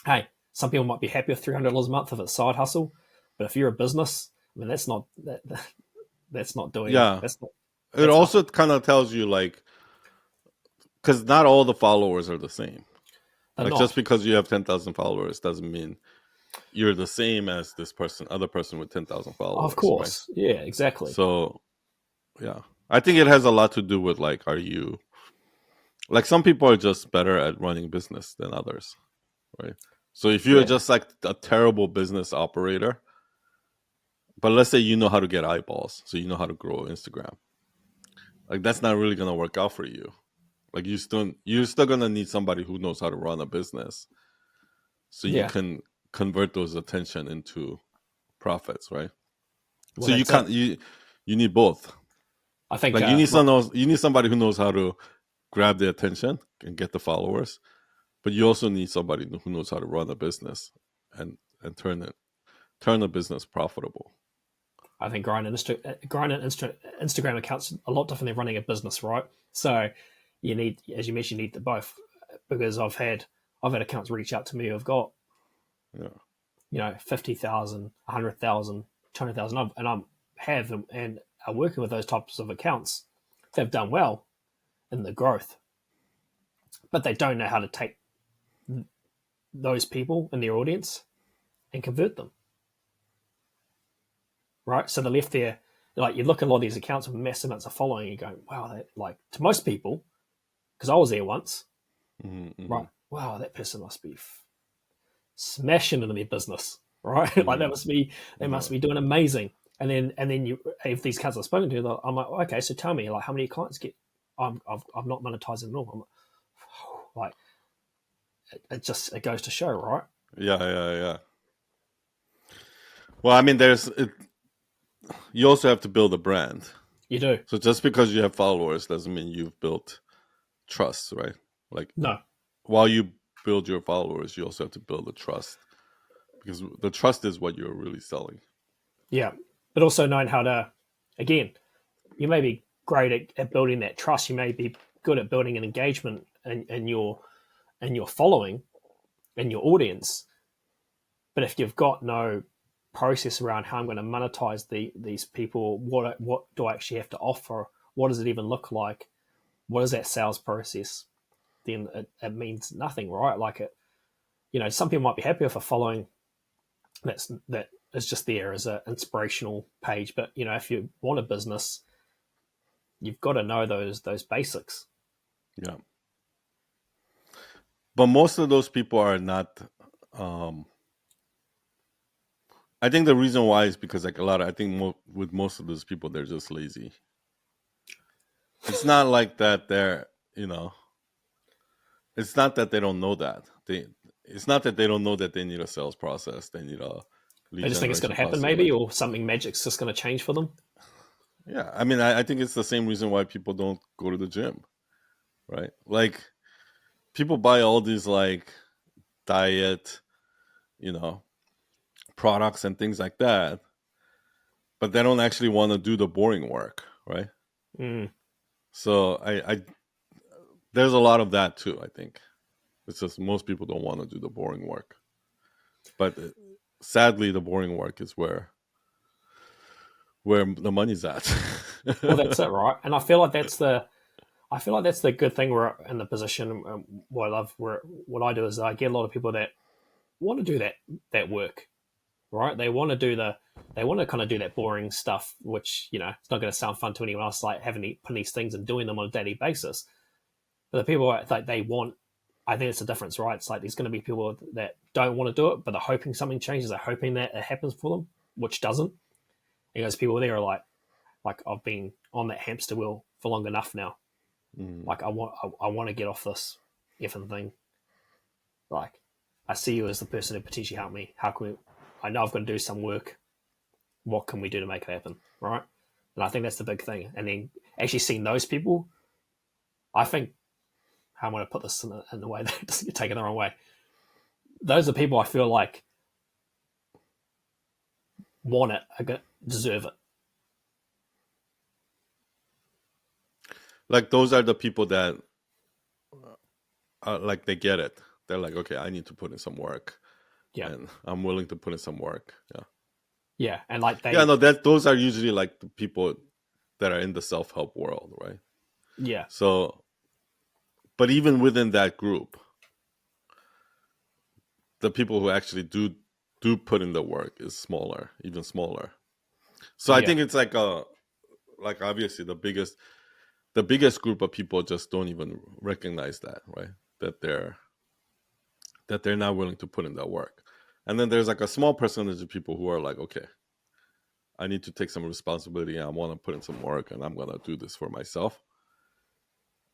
hey, some people might be happy with $300 a month if it's a side hustle, but if you're a business, I mean that's not doing. Yeah. That's not. It also kind of tells you like, because not all the followers are the same. Like just because you have 10,000 followers doesn't mean you're the same as this other person with 10,000 followers. Of course. Right? Yeah, exactly. So, yeah. I think it has a lot to do with like, are you, like some people are just better at running business than others, right? So if you're just like a terrible business operator, but let's say you know how to get eyeballs, so you know how to grow Instagram, like that's not really going to work out for you. Like you're still gonna need somebody who knows how to run a business, so you can convert those attention into profits, right? Well, so you need both. I think like you need somebody who knows how to grab the attention and get the followers, but you also need somebody who knows how to run a business and turn a business profitable. I think growing an Instagram accounts a lot different than running a business, right? So you need, as you mentioned, you need the both, because I've had accounts reach out to me who've got 50,000, 100,000, 200,000, and I'm have them and are working with those types of accounts. They've done well in the growth, but they don't know how to take those people in their audience and convert them. Right, so they're left there. Like you look at a lot of these accounts with massive amounts of following, and you're going, wow, that, like to most people, because I was there once, right? Wow, that person must be smashing into their business, right? Like they must be doing amazing. And then you, if these accounts I've spoken to, I'm like, okay, so tell me, like, how many clients get? I'm not monetizing at all. I'm like, it goes to show, right? Yeah. Well, I mean, you also have to build a brand. You do. So just because you have followers doesn't mean you've built trust, right? Like No. while you build your followers, you also have to build the trust, because the trust is what you're really selling. Yeah. But also knowing how to, again, you may be great at building that trust. You may be good at building an engagement in your following and your audience. But if you've got no process around how I'm going to monetize these people, what do I actually have to offer? What does it even look like? What is that sales process? Then it means nothing, right? Like some people might be happy with a following that is just there as an inspirational page. But if you want a business, you've got to know those basics. Yeah. But most of those people are not. Um, I think the reason why is because like I think with most of those people, they're just lazy. It's not like that it's not that they don't know that. It's not that they don't know that they need a sales process. They need a They lead just think it's going generation to happen, process. maybe, or something magic's just going to change for them. Yeah. I mean, I think it's the same reason why people don't go to the gym, right? Like people buy all these like diet, you know, products and things like that, but they don't actually want to do the boring work, right? Mm. So I there's a lot of that too. I think it's just most people don't want to do the boring work, but sadly, the boring work is where the money's at. Well, that's it, right? And I feel like that's the good thing. We're in the position. What I do is I get a lot of people that want to do that work, right? They want to kind of do that boring stuff, which it's not going to sound fun to anyone else, like putting these things and doing them on a daily basis. But the people that they want, I think it's a difference, right? It's like there's going to be people that don't want to do it, but they're hoping something changes. They're hoping that it happens for them, which doesn't. And there's people there are like I've been on that hamster wheel for long enough now. Like I want to get off this effing thing. Like I see you as the person who potentially help me. How can we? I know I've got to do some work. What can we do to make it happen, right? And I think that's the big thing. And then actually seeing those people, I think, how am I going to put this in the way that doesn't get taken the wrong way? Those are people I feel like want it, deserve it. Like those are the people that like they get it. They're like, okay, I need to put in some work, Yeah, and I'm willing to put in some work. Yeah, yeah, and like yeah. No, those are usually like the people that are in the self-help world, right? yeah, So, but even within that group, the people who actually do put in the work is smaller, even smaller. So I yeah, think it's like obviously the biggest group of people just don't even recognize that, right? That they're not willing to put in that work. And then there's like a small percentage of people who are like, okay, I need to take some responsibility. I want to put in some work, and I'm going to do this for myself.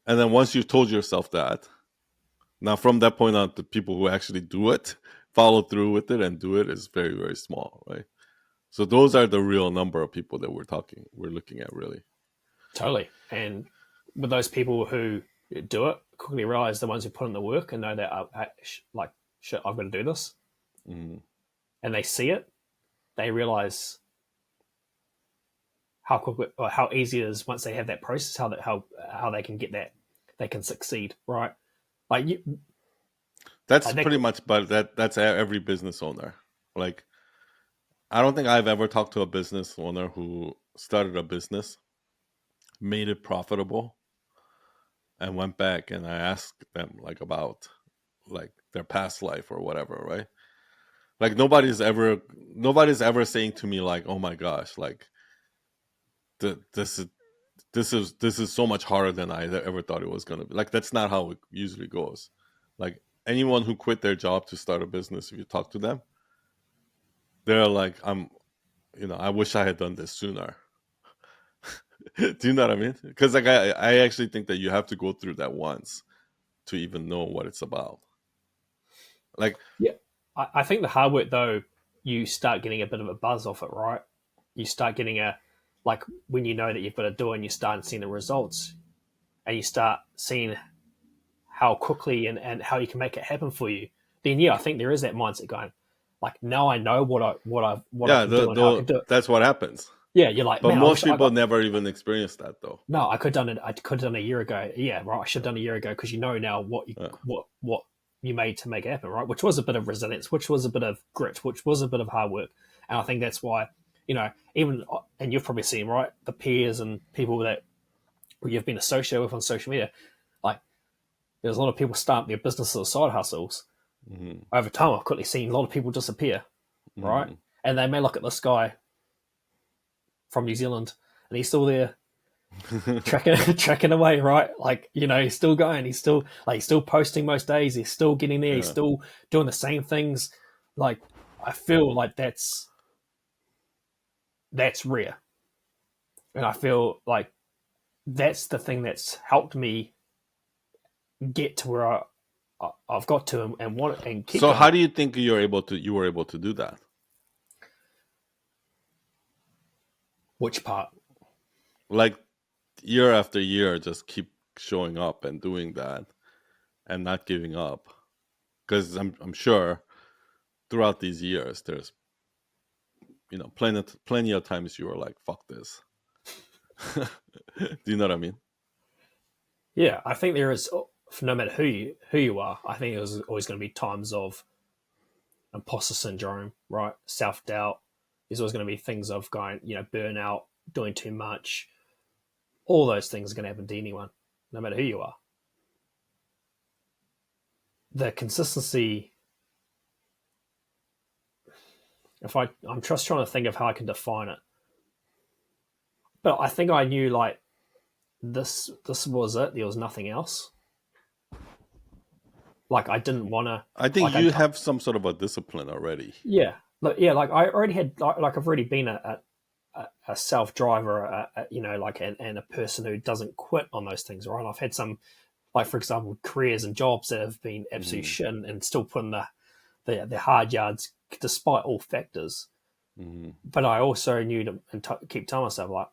And then once you've told yourself that, now from that point on, the people who actually do it, follow through with it and do it is very, very small, right? So those are the real number of people that we're looking at, really. totally. And with those people who do it, quickly realize the ones who put in the work and know that like shit, I've got to do this, Mm-hmm. and they see it, they realize how quick or how easy it is once they have that process, how they can get that, they can succeed, right? Like you, That's like they, pretty much, but that's every business owner. Like, I don't think I've ever talked to a business owner who started a business, made it profitable, and went back and I asked them like about like their past life or whatever, right? Like nobody's ever saying to me like, "Oh my gosh, like this is this is so much harder than I ever thought it was gonna be." Like that's not how it usually goes. Like anyone who quit their job to start a business, if you talk to them, they're like, I wish I had done this sooner." Do you know what I mean? Because I actually think that you have to go through that once to even know what it's about. Like, Yeah, I think the hard work though, you start getting a bit of a buzz off it, right? You start getting a like when you know that you've got to do it and you start seeing the results and you start seeing how quickly and how you can make it happen for you. Then yeah, I think there is that mindset going, like now I know what I yeah, can do and how I can do it. that's what happens. Yeah, you're like, But man, I most wish I people got. never even experience that, though. No, I could have done it. I could have done it a year ago. Yeah, right. I should have done it a year ago because you know now Yeah. what you made to make it happen, right? Which was a bit of resilience, which was a bit of grit, which was a bit of hard work, and I think that's why even and you've probably seen right the peers and people that you've been associated with on social media, like there's a lot of people starting their businesses or side hustles. Hmm. Over time, I've quickly seen a lot of people disappear, right? Hmm. And they may look at this guy from New Zealand and he's still there trekking away, right? Like, he's still going. He's still posting most days. He's still getting there. He's Yeah. still doing the same things. Like, I feel like that's rare, and I feel like that's the thing that's helped me get to where I've got to and want and keep So going. how do you think you were able to do that? Which part? Like, year after year, just keep showing up and doing that and not giving up. Because I'm sure throughout these years, there's plenty of times you were like, "Fuck this." Do you know what I mean? Yeah, I think there is. No matter who you are, I think there's always going to be times of imposter syndrome, right? Self doubt. There's always going to be things of going, burnout, doing too much. All those things are going to happen to anyone, no matter who you are. The consistency. I'm just trying to think of how I can define it, but I think I knew like this. This was it. There was nothing else. Like I didn't want to. I think Like you have some sort of a discipline already. yeah, like I already had. Like I've already been a self driver, and a person who doesn't quit on those things, right? I've had some, like for example, careers and jobs that have been absolute Hmm. shit and still putting the hard yards despite all factors. Hmm. But I also knew to keep telling myself like,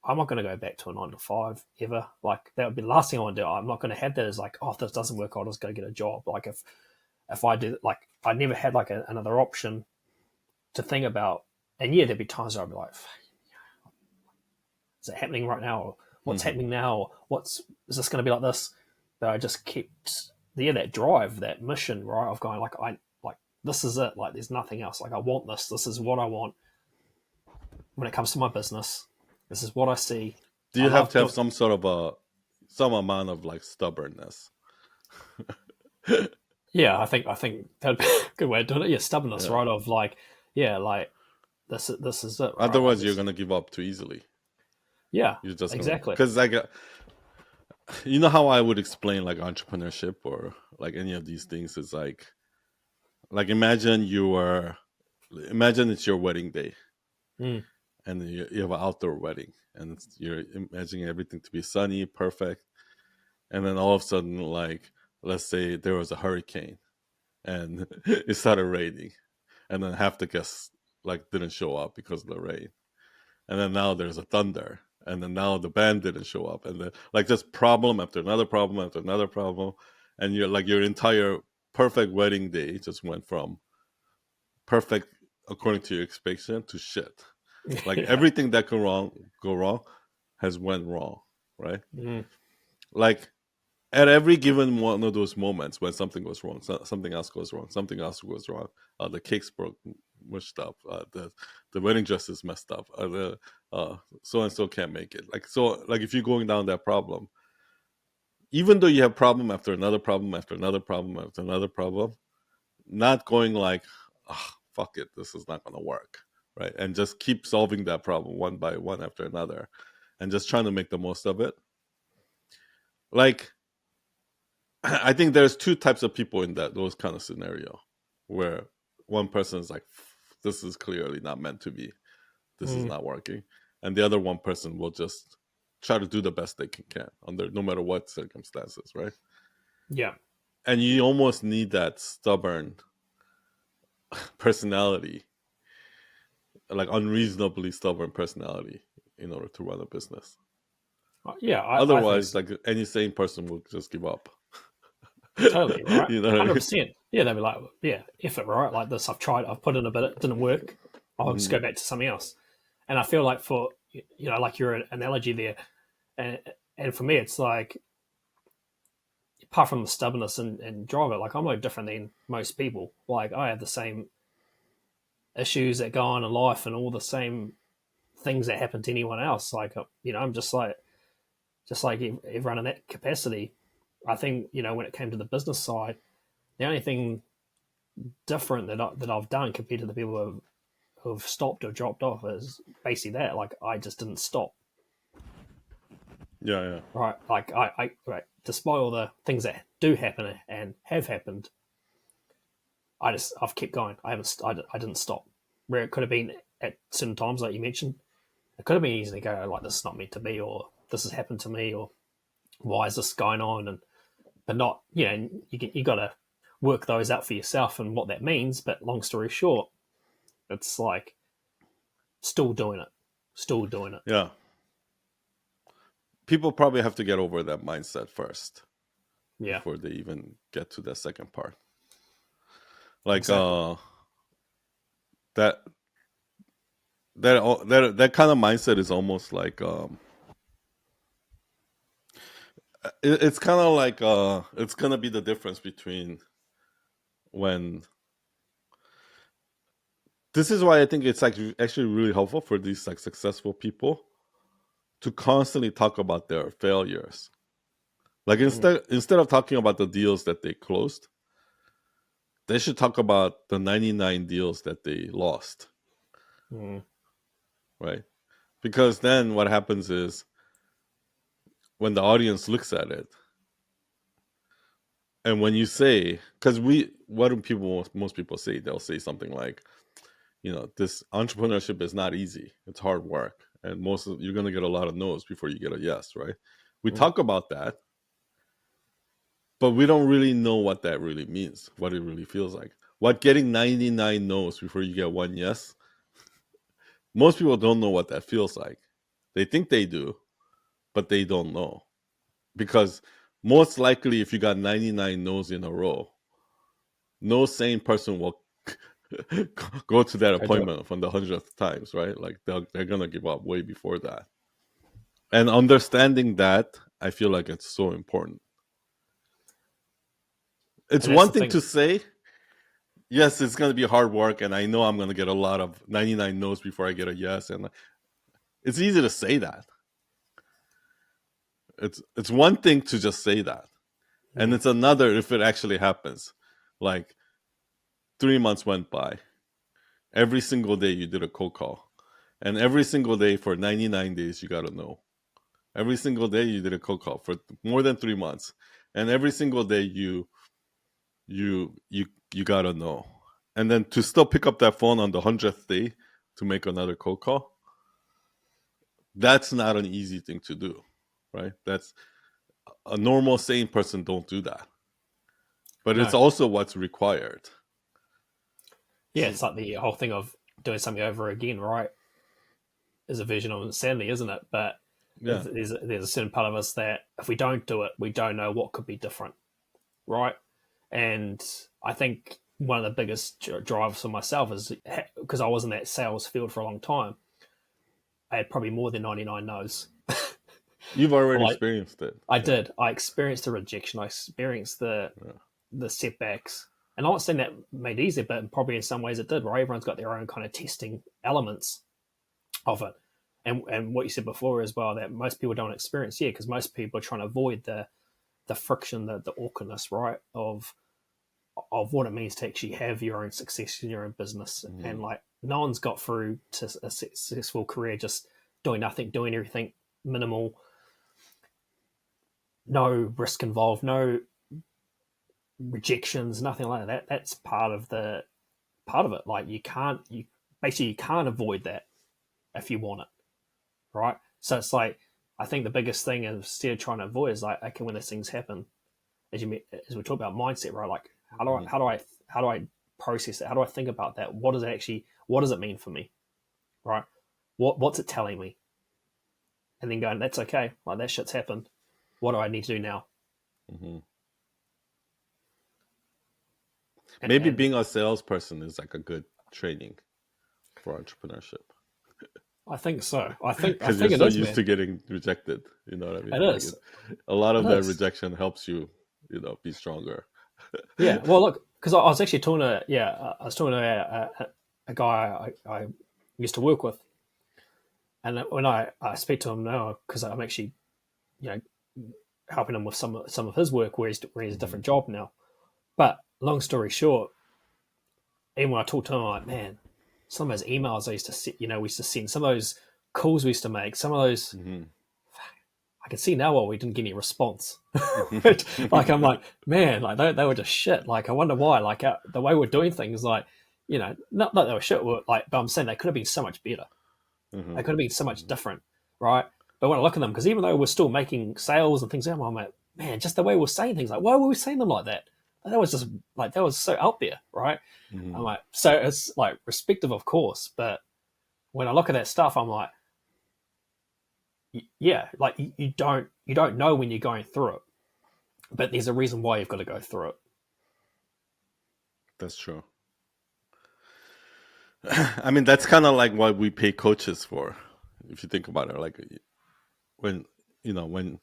I'm not going to go back to a 9 to 5 ever. Like that would be the last thing I want to do. I'm not going to have that as like, oh, if this doesn't work, I'll just go get a job. Like if I do, like I never had like another option to think about. And yeah, there'd be times where I'd be like, is it happening right now? Or what's Hmm. happening now? Or is this going to be like this? But I just kept, that drive, that mission, right? Of going like, this is it. Like, there's nothing else. Like, I want this. This is what I want when it comes to my business. This is what I see. Do I you have love to have doing. some amount of like stubbornness? Yeah, I think that'd be a good way of doing it. Yeah, stubbornness, Yeah. right? Of like, yeah, like this is it, right? Like Otherwise, you're this. gonna give up too easily. Yeah, You're just gonna, exactly. because like, you know how I would explain like entrepreneurship or like any of these things is like imagine it's your wedding day Mm. and you have an outdoor wedding and you're imagining everything to be sunny, perfect, and then all of a sudden, like, let's say there was a hurricane and it started raining, and then half the guests like didn't show up because of the rain, and then now there's a thunder, and then now the band didn't show up, and then like just problem after another problem after another problem, and you're like your entire perfect wedding day just went from perfect according to your expectation to shit. Like Yeah. everything that could go wrong has went wrong, right? Mm. Like at every given one of those moments when something goes wrong, something else goes wrong, something else goes wrong. The cake's broke, mushed up. The wedding dress is messed up. The so and so can't make it. Like so, like if you're going down that problem, even though you have problem after another problem after another problem after another problem, not going like, oh, fuck it, this is not gonna work, right? And just keep solving that problem one by one after another, and just trying to make the most of it. Like I think there's two types of people in those kind of scenario, where one person is like, "This is clearly not meant to be. This is Mm. not working," and the other one person will just try to do the best they can under no matter what circumstances, right? Yeah. and you almost need that stubborn personality, like unreasonably stubborn personality, in order to run a business. Yeah, I think Otherwise, so. like any sane person will just give up. Totally, right? You know what I mean? 100%. Yeah, they'd be like, yeah, effort, right? Like this, I've tried, I've put in a bit, it didn't work. I'll just go Mhm. back to something else. And I feel like for, like your analogy there, and, and for me, it's like, apart from the stubbornness and drive it, like I'm no different than most people. Like I have the same issues that go on in life and all the same things that happen to anyone else. Like, I'm just like everyone in that capacity. I think, when it came to the business side, the only thing different that I've done compared to the people who've stopped or dropped off is basically that. Like, I just didn't stop. Yeah, yeah, Right. Like, right, despite all the things that do happen and have happened, I've kept going. I didn't stop. Where it could have been at certain times, like you mentioned, it could have been easy to go like, this is not meant to be, or this has happened to me, or why is this going on? And but not, you got to work those out for yourself and what that means. But long story short, it's like still doing it, still doing it. yeah. People probably have to get over that mindset first Yeah, before they even get to the second part. Like exactly. that that kind of mindset is almost like it's kind of like it's gonna be the difference between when this is why I think it's like actually really helpful for these like successful people to constantly talk about their failures. Like Mm, instead of talking about the deals that they closed, they should talk about the 99 deals that they lost, mm, right? Because then what happens is when the audience looks at it, and when you say, because what do people, most people say? They'll say something like, this entrepreneurship is not easy. It's hard work. And you're going to get a lot of no's before you get a yes, right? We mm. talk about that, but we don't really know what that really means, what it really feels like. What getting 99 no's before you get one yes, most people don't know what that feels like. They think they do, but they don't know. Because most likely, if you got 99 no's in a row, no sane person will go to that Go do it. appointment from the 100th times, right? Like they're going to give up way before that. And understanding that, I feel like it's so important. It's And that's one the thing thing. to say, yes, it's going to be hard work, and I know I'm going to get a lot of 99 no's before I get a yes. And it's easy to say that. It's one thing to just say that. And Mm, it's another if it actually happens. Like 3 months went by. Every single day you did a cold call. And every single day for 99 days, you got to know. Every single day you did a cold call for more than 3 months. And every single day you gotta know. And then to still pick up that phone on the 100th day to make another cold call, that's not an easy thing to do, right? That's a normal sane person don't do that. But it's no. also what's required. Yeah, it's like the whole thing of doing something over again, right? Is a version of insanity, isn't it? But Yeah. there's a certain part of us that if we don't do it, we don't know what could be different, right? And I think one of the biggest drivers for myself is because I was in that sales field for a long time. I had probably more than 99 no's. You've already Like experienced it. I Yeah. did. I experienced the rejection. I experienced Yeah. the setbacks. And I'm not saying that made it easier, but probably in some ways it did, right? Everyone's got their own kind of testing elements of it. And what you said before as well, that most people don't experience, yeah, because most people are trying to avoid the friction, the awkwardness, right, of what it means to actually have your own success in your own business. And Mhm. like no one's got through to a successful career just doing nothing, doing everything minimal, no risk involved, no rejections, nothing like that. That's part of it. Like you can't avoid that if you want it, right? So it's like I think the biggest thing instead of trying to avoid is like, okay, when these things happen, as we talk about mindset, right? Like how do I Mhm. how do I process it? How do I think about that? What does it mean for me, right? What's it telling me? And then going, that's okay. Like that shit's happened. What do I need to do now? Mhm. Maybe And being a salesperson is like a good training for entrepreneurship I think so. I because you're think it so is, used man. to getting rejected. You know what I It mean? Like is. a lot It of that is. rejection helps you, be stronger. Yeah. Well, look, because I was actually talking to I was talking to a guy I used to work with, and when I speak to him now, because I'm actually you know helping him with some of his work where he's a Hmm. different job now. But long story short, even when I talk to him, I'm like, man, some of those emails I used to we used to send, some of those calls we used to make, some of those Hmm. I can see now why we didn't get any response. Like I'm Hmm. like, man, like they were just shit. Like I wonder why. Like the way we're doing things, like not that they were shit, like, but I'm saying they could have been so much better. They could have been so much different, right? But when I look at them, because even though we're still making sales and things, I'm like, man, just the way we're saying things, like why were we saying them like that? That was just like that was so out there, right? I'm Hmm. like, so it's like respective, of course, but when I look at that stuff, I'm like, yeah, like you don't know when you're going through it, but there's a reason why you've got to go through it. That's true. I mean, that's kind of like what we pay coaches for, if you think about it. Like when when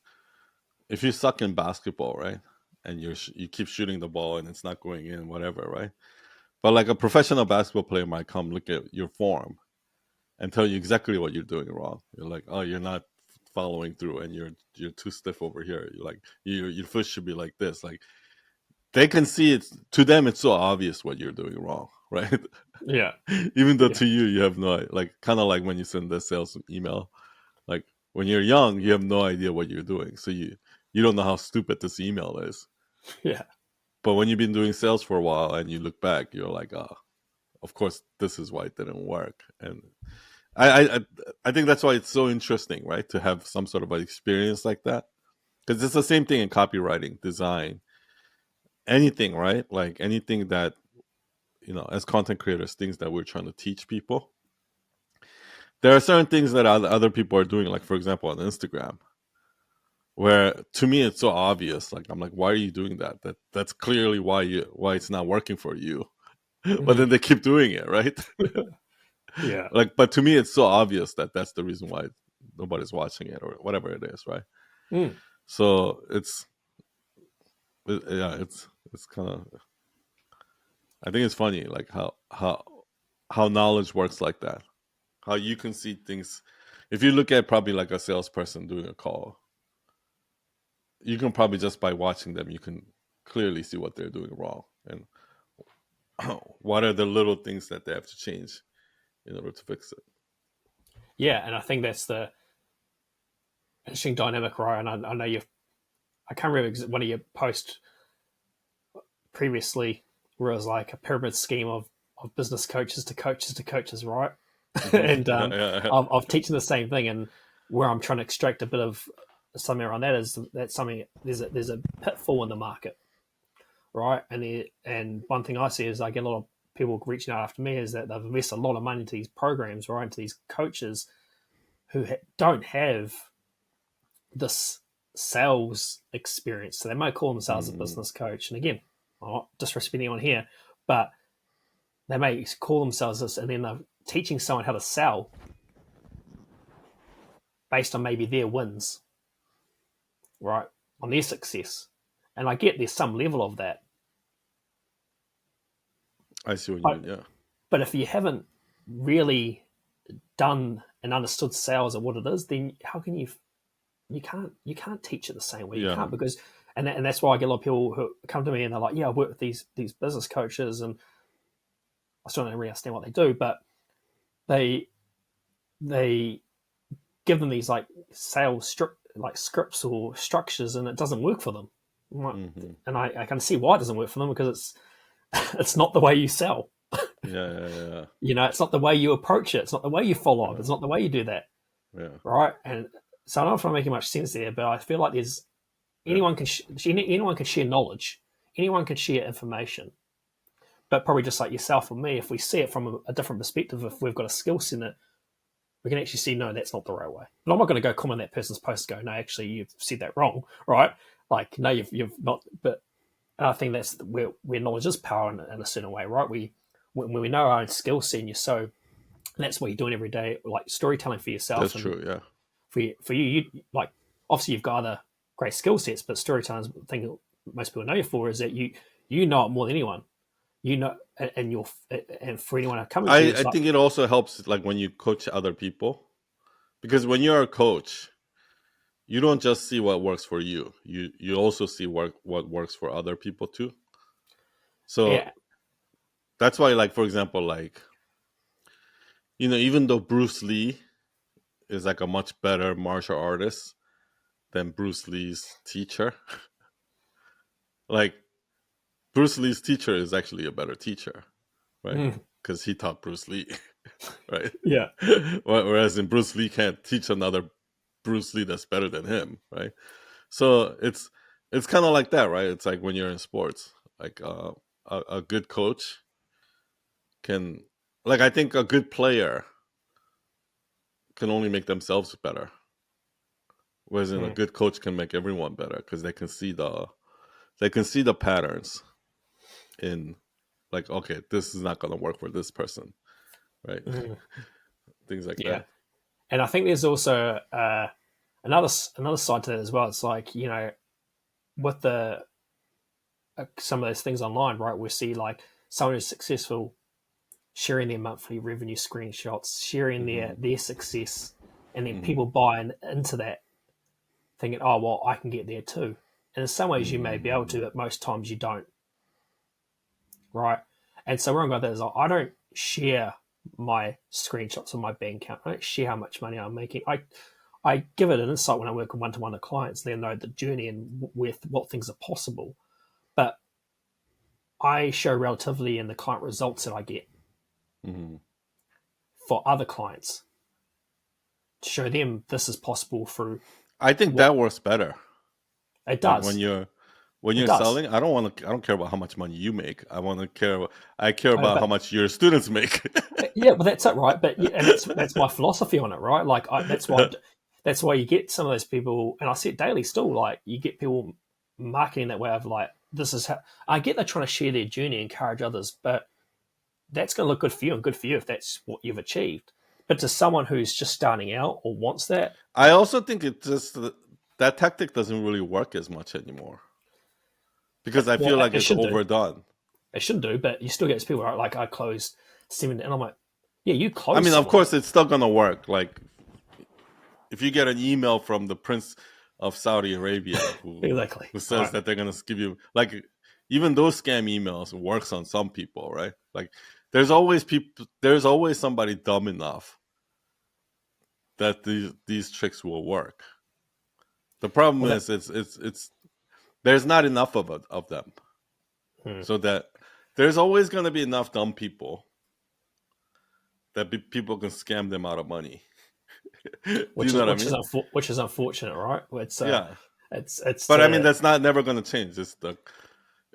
if you suck in basketball, right, and you keep shooting the ball and it's not going in, whatever, right? But like a professional basketball player might come look at your form and tell you exactly what you're doing wrong. You're like, oh, you're not following through, and you're too stiff over here. You're like, your foot should be like this. Like they can see it. To them, it's so obvious what you're doing wrong, right? Yeah, Even though yeah, to you, you have like kind of like when you send the sales email. Like when you're young, you have no idea what you're doing, so you don't know how stupid this email is. yeah, But when you've been doing sales for a while and you look back, you're like, oh, of course, this is why it didn't work. And I think that's why it's so interesting, right? To have some sort of an experience like that, because it's the same thing in copywriting, design, anything, right? Like anything that as content creators, things that we're trying to teach people. There are certain things that other people are doing, like for example on Instagram, where to me it's so obvious. Like I'm like, why are you doing that? That's clearly why it's not working for you. But hmm then they keep doing it, right? yeah, Like, but to me it's so obvious that that's the reason why nobody's watching it or whatever it is, right? mm. So yeah, it's kind of, I think it's funny like how knowledge works like that. How you can see things. If you look at probably like a salesperson doing a call, you can probably just by watching them, you can clearly see what they're doing wrong and what are the little things that they have to change in order to fix it. Yeah, and I think that's the interesting dynamic, right? And I know you've I can't remember one of your posts previously where it was like a pyramid scheme of business coaches to coaches, right? And Yeah, yeah, I'm teaching the same thing, and where I'm trying to extract a bit of something around that is that something there's a pitfall in the market, right? And one thing I see is I get a lot of people reaching out after me is that they've invested a lot of money into these programs, right, into these coaches who don't have this sales experience. So they might call themselves a Mhm. business coach, and again, I'm not disrespecting anyone here, but they may call themselves this, and then they're teaching someone how to sell based on maybe their wins, right, on their success. And I get there's some level of that, I see what you mean. but Yeah, if you haven't really done and understood sales and what it is, then how can you can't teach it the same way. You yeah. can't because and that's why I get a lot of people who come to me and they're like, yeah, I work with these business coaches and I still don't really understand what they do, but they they give them these like like scripts or structures, and it doesn't work for them. Hmm. And I can see why it doesn't work for them because it's not the way you sell. Yeah, yeah, yeah, It's not the way you approach it. It's not the way you follow up. yeah, It's not the way you do that, yeah. right? And so I don't know if I'm making much sense there, but I feel like there's anyone can anyone can share knowledge, anyone can share information, but probably just like yourself or me, if we see it from a different perspective, if we've got a skill set in it, we can actually see, no, that's not the right way. But I'm not going to go comment that person's post and go, no, actually, you've said that wrong, right? Like, no, you've not. But I think that's where knowledge is power in a certain way, right? When we know our own skill set, and that's what you're doing every day, like storytelling for yourself. That's true. Yeah. For you, like, obviously you've got other great skill sets, but storytelling is the thing that most people know you for, is that you know it more than anyone. You know, and for anyone coming to you, I think it also helps, like, when you coach other people, because when you're a coach, you don't just see what works for you. You also see what works for other people too. So yeah, that's why, like, for example, like, even though Bruce Lee is like a much better martial artist than Bruce Lee's teacher, like, Bruce Lee's teacher is actually a better teacher, right? Because he taught Bruce Lee, right? yeah, Whereas in Bruce Lee can't teach another Bruce Lee that's better than him, right? So it's kind of like that, right? It's like when you're in sports, like a good coach can, like, I think a good player can only make themselves better, whereas a good coach can make everyone better, because they can see the patterns in, like, okay, this is not going to work for this person, right? Things like yeah. that. And I think there's also another side to that as well. It's like, with some of those things online, right? We see like someone who's successful sharing their monthly revenue screenshots, sharing their success, and then people buy into that, thinking, oh well, I can get there too. And in some ways you may be able to, but most times you don't, right? And so where I'm going with that is, I don't share my screenshots of my bank account. I don't share how much money I'm making. I give it an insight when I work one-to-one with clients. They know the journey and with what things are possible. But I show relatively in the client results that I get for other clients, to show them this is possible through I think what that works better. it Like, does. when you're It does. selling, I don't care about how much money you make. I care about how But much your students make. yeah, well, that's it, right? But and that's my philosophy on it, right? Like that's why you get some of those people, and I see it daily still. Like, you get people marketing that way of like, this is how I get. They're trying to share their journey, encourage others, but that's going to look good for you and good for you if that's what you've achieved. But to someone who's just starting out or wants that, I also think it just that tactic doesn't really work as much anymore, because I feel like it it's should do. overdone. It should do, but you still get these people, right? Like, I closed 7, and I'm like, yeah, you I closed mean, of someone. course, it's still gonna work. Like, if you get an email from the Prince of Saudi Arabia who Exactly. says Right. that they're gonna give you, like, even those scam emails works on some people, right? Like, there's always somebody dumb enough that these tricks will work. The problem Well, is it's there's not enough of them, that, so that there's always going to be enough dumb people that people can scam them out of money. Do you know what I mean? which is unfortunate, right? Yeah, It's but I mean, that's not never going to change.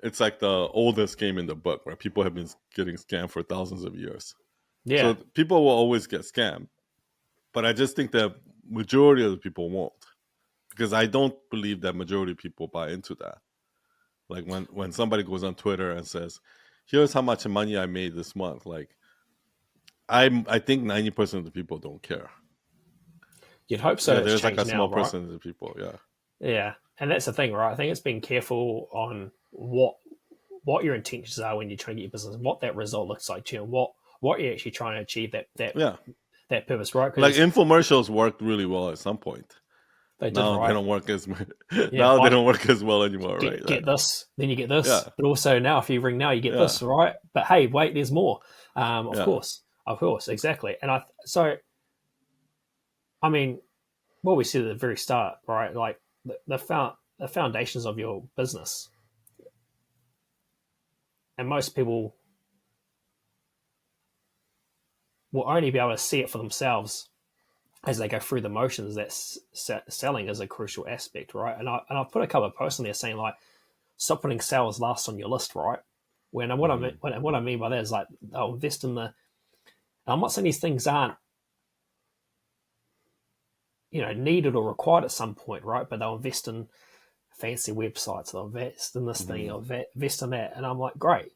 It's like the oldest game in the book, where people have been getting scammed for thousands of years. So yeah. people will always get scammed, but I just think that majority of the people won't, because I don't believe that majority of people buy into that. Like, when somebody goes on Twitter and says, "Here's how much money I made this month," like, I think 90% of the people don't care. You'd hope so. Yeah, It's there's like a changed now, small right? percentage of people. Yeah, Yeah, and that's the thing, right? I think it's being careful on what your intentions are when you're trying to get your business, what that result looks like to you, and what you're actually trying to achieve yeah. that purpose, right? Like, Because infomercials worked really well at some point. they did, Now they right? don't work as Yeah, now they don't work as well anymore, right? get this, then you get this, Yeah, but also now if you ring now, you get yeah, this, right? But hey, wait, there's more. yeah. Of course, exactly. And I mean, what we said at the very start, right? Like the foundations of your business, and most people will only be able to see it for themselves as they go through the motions, that selling is a crucial aspect, right? And I've put a couple of posts in there saying like, stop putting sales last on your list, right? When what I mean by that is like they'll invest in the. I'm not saying these things aren't, needed or required at some point, right? But they'll invest in fancy websites, they'll invest in this thing, they'll invest in that, and I'm like, great,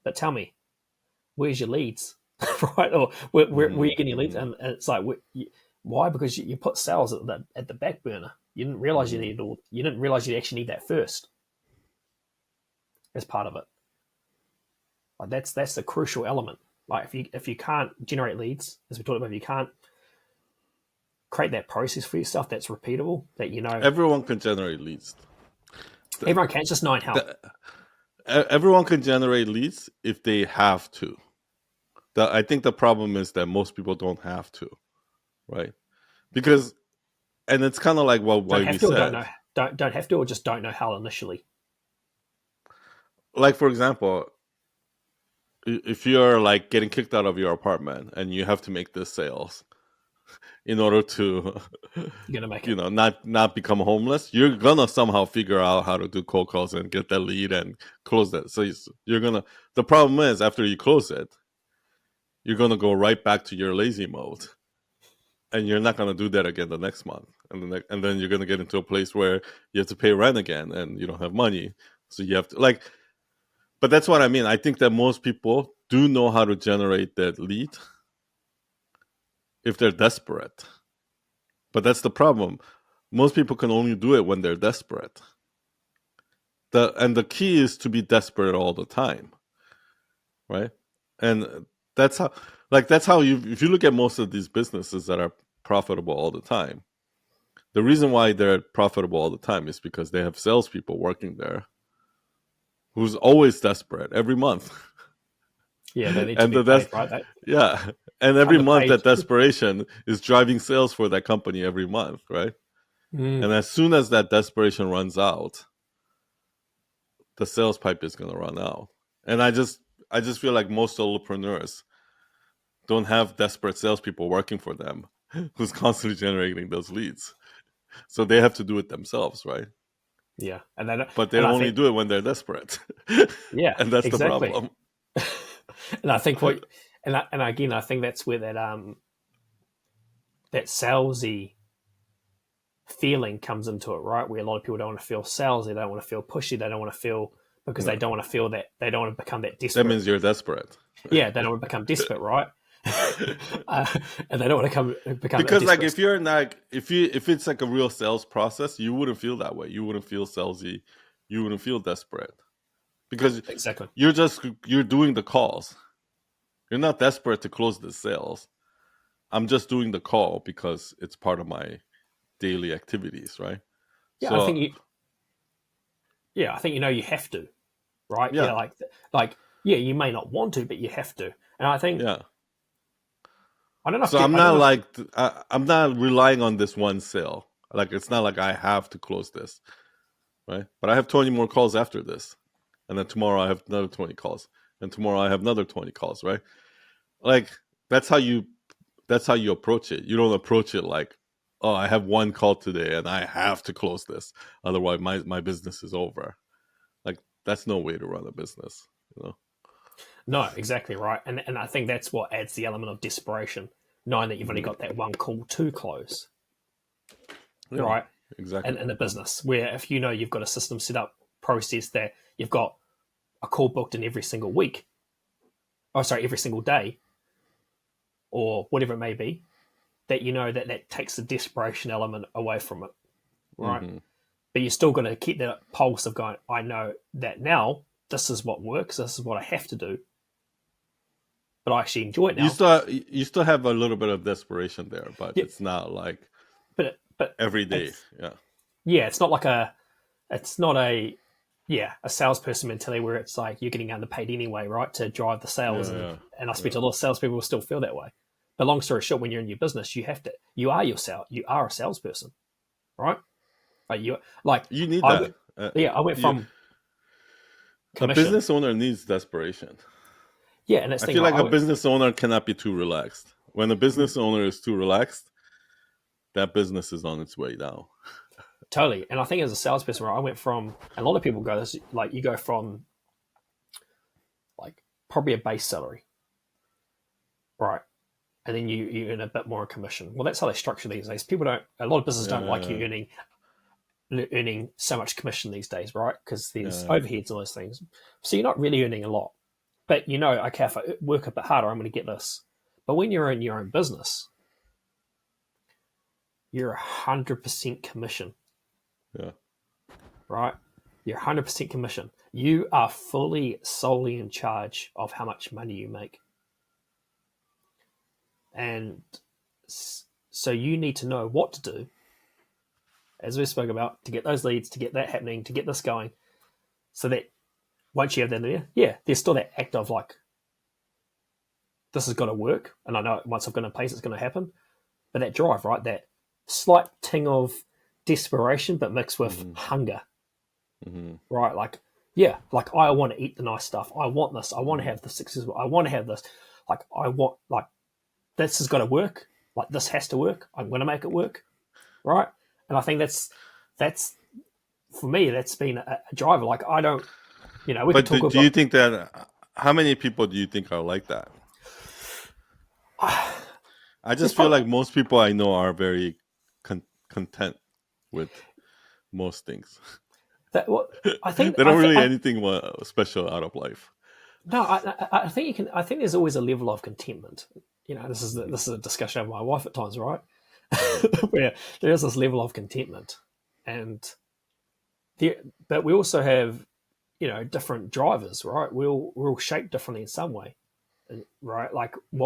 but tell me, where's your leads, right? Or where are you getting your leads? And it's like, why? Because you put sales at the back burner. You didn't realize you needed you didn't realize you actually need that first as part of it. Like that's the crucial element. Like if you can't generate leads, as we talked about, if you can't create that process for yourself that's repeatable, that everyone can generate leads. Everyone can, it's just knowing how. Everyone can generate leads if they have to. I think the problem is that most people don't have to, right? Because, and it's kind of like what we said. Don't have to, or just don't know how initially. Like, for example, if you're like getting kicked out of your apartment and you have to make this sales in order to, you're gonna make it. not become homeless, you're gonna somehow figure out how to do cold calls and get that lead and close that. So you're gonna. The problem is after you close it, you're gonna go right back to your lazy mode, and you're not gonna do that again the next month, and then you're gonna get into a place where you have to pay rent again, and you don't have money, so you have to like. But that's what I mean. I think that most people do know how to generate that lead if they're desperate. But that's the problem. Most people can only do it when they're desperate. The key is to be desperate all the time, right? And that's how if you look at most of these businesses that are profitable all the time, the reason why they're profitable all the time is because they have salespeople working there who's always desperate every month. Yeah, they need to be paid, right? Yeah, and every month that desperation is driving sales for that company every month, right? And as soon as that desperation runs out, the sales pipe is going to run out. And I just feel like most solopreneurs don't have desperate salespeople working for them who's constantly generating those leads, so they have to do it themselves, right? Yeah, but they only do it when they're desperate. Yeah, and that's exactly the problem. And I think I think that's where that salesy feeling comes into it, right? Where a lot of people don't want to feel salesy, they don't want to feel pushy, they don't want to feel because they don't want to feel that, they don't want to become that desperate. That means you're desperate. Yeah, they don't want to become desperate, right? And they don't want to become because like if you're not if it's like a real sales process, you wouldn't feel that way. You wouldn't feel salesy. You wouldn't feel desperate because exactly you're doing the calls. You're not desperate to close the sales. I'm just doing the call because it's part of my daily activities, right? Yeah, so, I think you have to, right? Yeah, you may not want to, but you have to. And I think I don't know. So I'm not relying on this one sale. Like it's not like I have to close this, right? But I have 20 more calls after this, and then tomorrow I have another 20 calls, and tomorrow I have another 20 calls, right? Like that's how you approach it. You don't approach it like, oh, I have one call today and I have to close this, otherwise my business is over. Like that's no way to run a business, you know. No, exactly right. And I think that's what adds the element of desperation, knowing that you've only got that one call to close. Yeah, right? Exactly. And in a business where if you know you've got a system set up, process that you've got a call booked in every single week, every single day, or whatever it may be, that you know that takes the desperation element away from it, right? Mm-hmm. But you're still going to keep that pulse of going, I know that now this is what works, this is what I have to do, but I actually enjoy it now. You still have a little bit of desperation there, but it's not like but every day. It's not like a salesperson mentality where it's like you're getting underpaid anyway, right, to drive the sales. And I speak to a lot of salespeople who still feel that way. But long story short, when you're in your business, you are a salesperson, right? You need that. I went from a business owner needs desperation. Yeah, and I feel like a business owner cannot be too relaxed. When a business owner is too relaxed, that business is on its way now. Totally. And I think as a salesperson, right, I went from, and a lot of people go this, like you go from like probably a base salary, right? And then you earn a bit more commission. Well, that's how they structure these days. A lot of businesses don't like you earning so much commission these days, right? Because there's overheads and those things. So you're not really earning a lot. But you know, okay, if I work a bit harder, I'm going to get this. But when you're in your own business, you're 100% commission. Yeah. Right? You're 100% commission. You are solely in charge of how much money you make. And so you need to know what to do, as we spoke about, to get those leads, to get that happening, to get this going, so that once you have that there, yeah, there's still that act of like, this has got to work, and I know once I've got it in place, it's going to happen. But that drive, right, that slight ting of desperation, but mixed with hunger, right? Like, yeah, like I want to eat the nice stuff. I want this. I want to have the success. I want to have this. Like, I want, like, this has got to work. Like, this has to work. I'm going to make it work, right? And I think that's for me, that's been a driver. Like, I don't, we But could talk do you think that, how many people do you think are like that? I just feel like most people I know are very content with most things. I think they don't really anything special out of life. No, I think you can. I think there's always a level of contentment. This is a discussion with my wife at times, right? Where there is this level of contentment, but we also have, different drivers, right? We're all shaped differently in some way, right? Like, we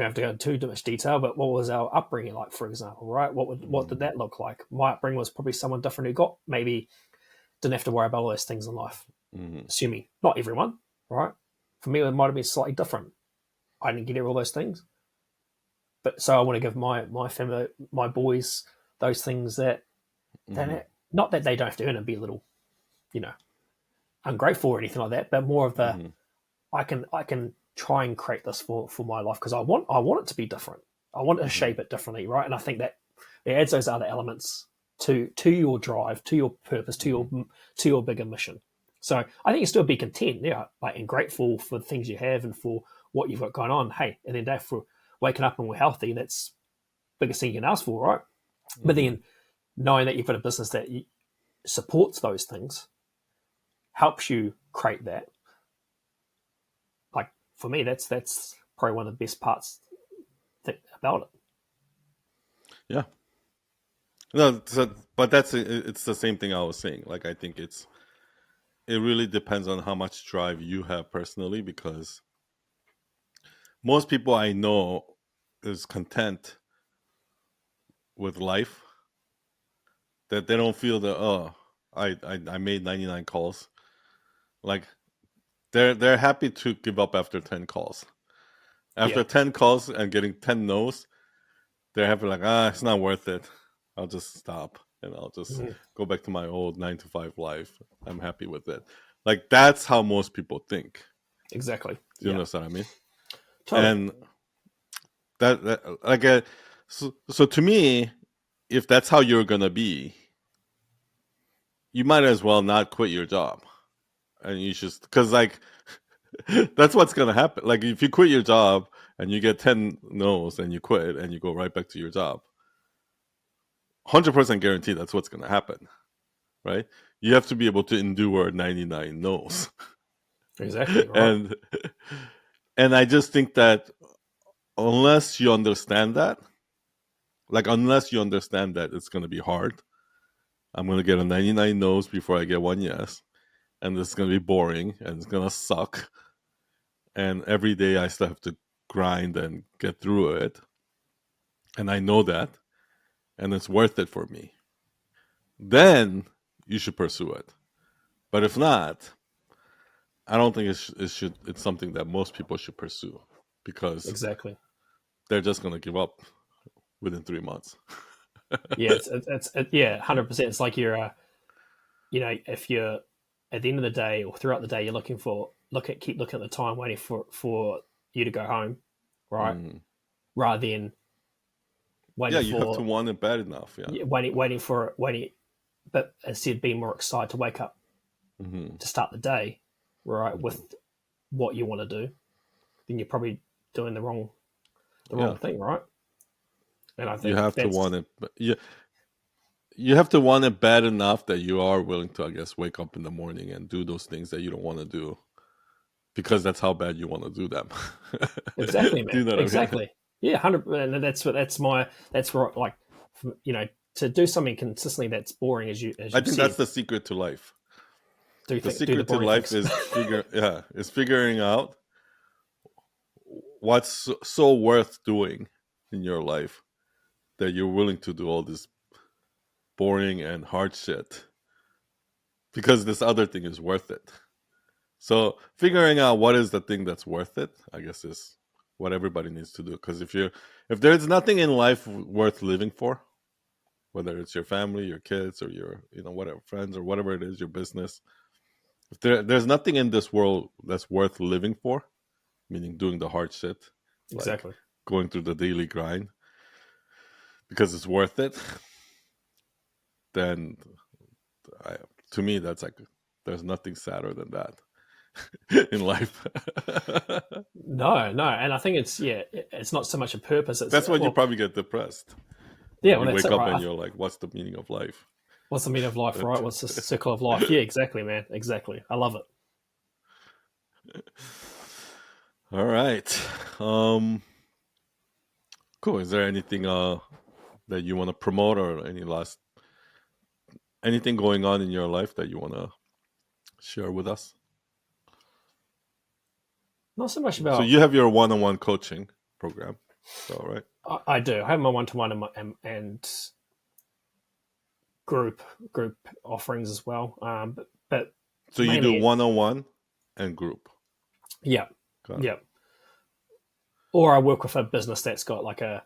have to go into too much detail, but what was our upbringing like, for example, right? What did that look like? My upbringing was probably someone different who didn't have to worry about all those things in life. Assuming not everyone, right? For me, it might have been slightly different. I didn't get all those things, but so I want to give my family, my boys, those things that not that they don't have to earn and be a little, ungrateful or anything like that, but more of the I can try and create this for my life because I want it to be different. I want to shape it differently, right? And I think that it adds those other elements to your drive, to your purpose, to your bigger mission. So I think you still be content, and grateful for the things you have and for what you've got going on. Hey, and then day for waking up and we're healthy, that's the biggest thing you can ask for, right? But then knowing that you've got a business that supports those things helps you create that. Like, for me, that's probably one of the best parts about it. Yeah. No, but it's the same thing I was saying. Like, I think it really depends on how much drive you have personally, because most people I know is content with life, that they don't feel that, I made 99 calls. Like, they're happy to give up after 10 calls. After 10 calls and getting 10 no's, they're happy, like, it's not worth it. I'll just stop and I'll just go back to my old 9-to-5 life. I'm happy with it. Like, that's how most people think. Exactly. Do you understand what I mean? Totally. And that like, so to me, if that's how you're gonna be, you might as well not quit your job. And you just, because like, that's what's gonna happen. Like, if you quit your job and you get 10 no's and you quit and you go right back to your job, 100% guaranteed that's what's gonna happen, right? You have to be able to endure 99 no's. Exactly. Right. And I just think that unless you understand that, it's gonna be hard. I'm gonna get a 99 no's before I get one yes, and this is gonna be boring and it's gonna suck. And every day I still have to grind and get through it. And I know that. And it's worth it for me. Then you should pursue it. But if not, I don't think it's something that most people should pursue, because Exactly. they're just going to give up within 3 months. Yeah, it's 100%. It's like you're, if you're at the end of the day or throughout the day, you're keep looking at the time, waiting for you to go home, right? rather than Yeah, waiting you have to for want it bad enough. Yeah. waiting, but instead being more excited to wake up Hmm. to start the day, right, Hmm. with what you want to do, then you're probably doing the wrong Yeah, thing, right? And I you think have to that's want it. But you have to want it bad enough that you are willing to, I guess, wake up in the morning and do those things that you don't want to do because that's how bad you want to do them. exactly, Do man. you know what I mean? Exactly. Yeah, 100. And that's what like, to do something consistently that's boring as I you've think that's said. the secret to life. The Do the secret to boring life things. is figuring out what's so worth doing in your life that you're willing to do all this boring and hard shit because this other thing is worth it. So figuring out what is the thing that's worth it, I guess, is what everybody needs to do. Because if there's nothing in life worth living for, whether it's your family, your kids, or your whatever friends or whatever it is, your business, if there's nothing in this world that's worth living for, meaning doing the hard shit, like Exactly. going through the daily grind because it's worth it, then I, to me that's like there's nothing sadder than that in life. No, no, and I think it's not so much a purpose. It's That's when you well, probably get depressed yeah, when well, you that's wake it, up right? and you're like, what's the meaning of life? What's the meaning of life, right? What's the circle of life? Yeah, exactly, man. Exactly. I love it. All right. Cool. Is there anything that you want to promote or anything going on in your life that you want to share with us? Not so much So about. you have your one-on-one coaching program, so right? I do. I have my one-to-one and group group offerings as well. But So you do mainly, one-on-one and group. yeah, Got it. yeah. Or I work with a business that's got like a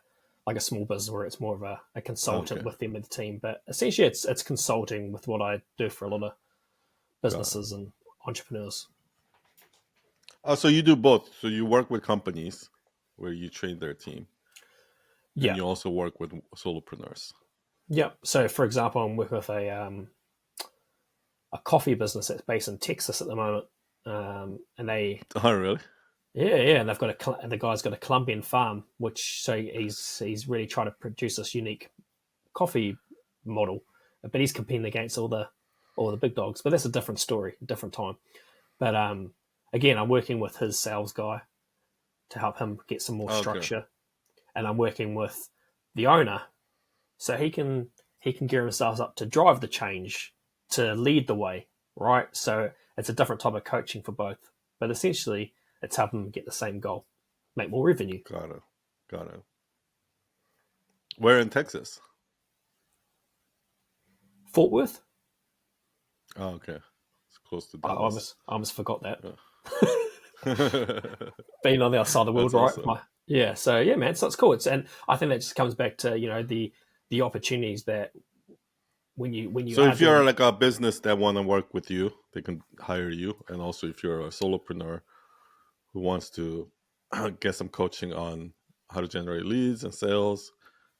small business where it's more of a consultant Okay, with them and the team. But essentially, it's consulting with what I do for a lot of got it. businesses and entrepreneurs. Oh, so you do both. So you work with companies where you train their team, and Yeah, you also work with solopreneurs. yeah. So, for example, I'm working with a coffee business that's based in Texas at the moment, and Oh, really? and they've got and the guy's got a Colombian farm, which so he's really trying to produce this unique coffee model, but he's competing against all the big dogs. But that's a different story, a different time. But again, I'm working with his sales guy to help him get some more Okay, structure, and I'm working with the owner so he can gear himself up to drive the change, to lead the way, right? So it's a different type of coaching for both, but essentially it's helping them get the same goal, make more revenue. got it, got it. Where in Texas? Fort Worth, Oh, okay, it's close to I Dallas. almost forgot that. Yeah. Being on the other side of the world, That's right? awesome. Yeah, so yeah, man, so it's cool. And I think that just comes back to the opportunities that when you So are if you're doing. like a business that want to work with you, they can hire you. And also if you're a solopreneur who wants to get some coaching on how to generate leads and sales,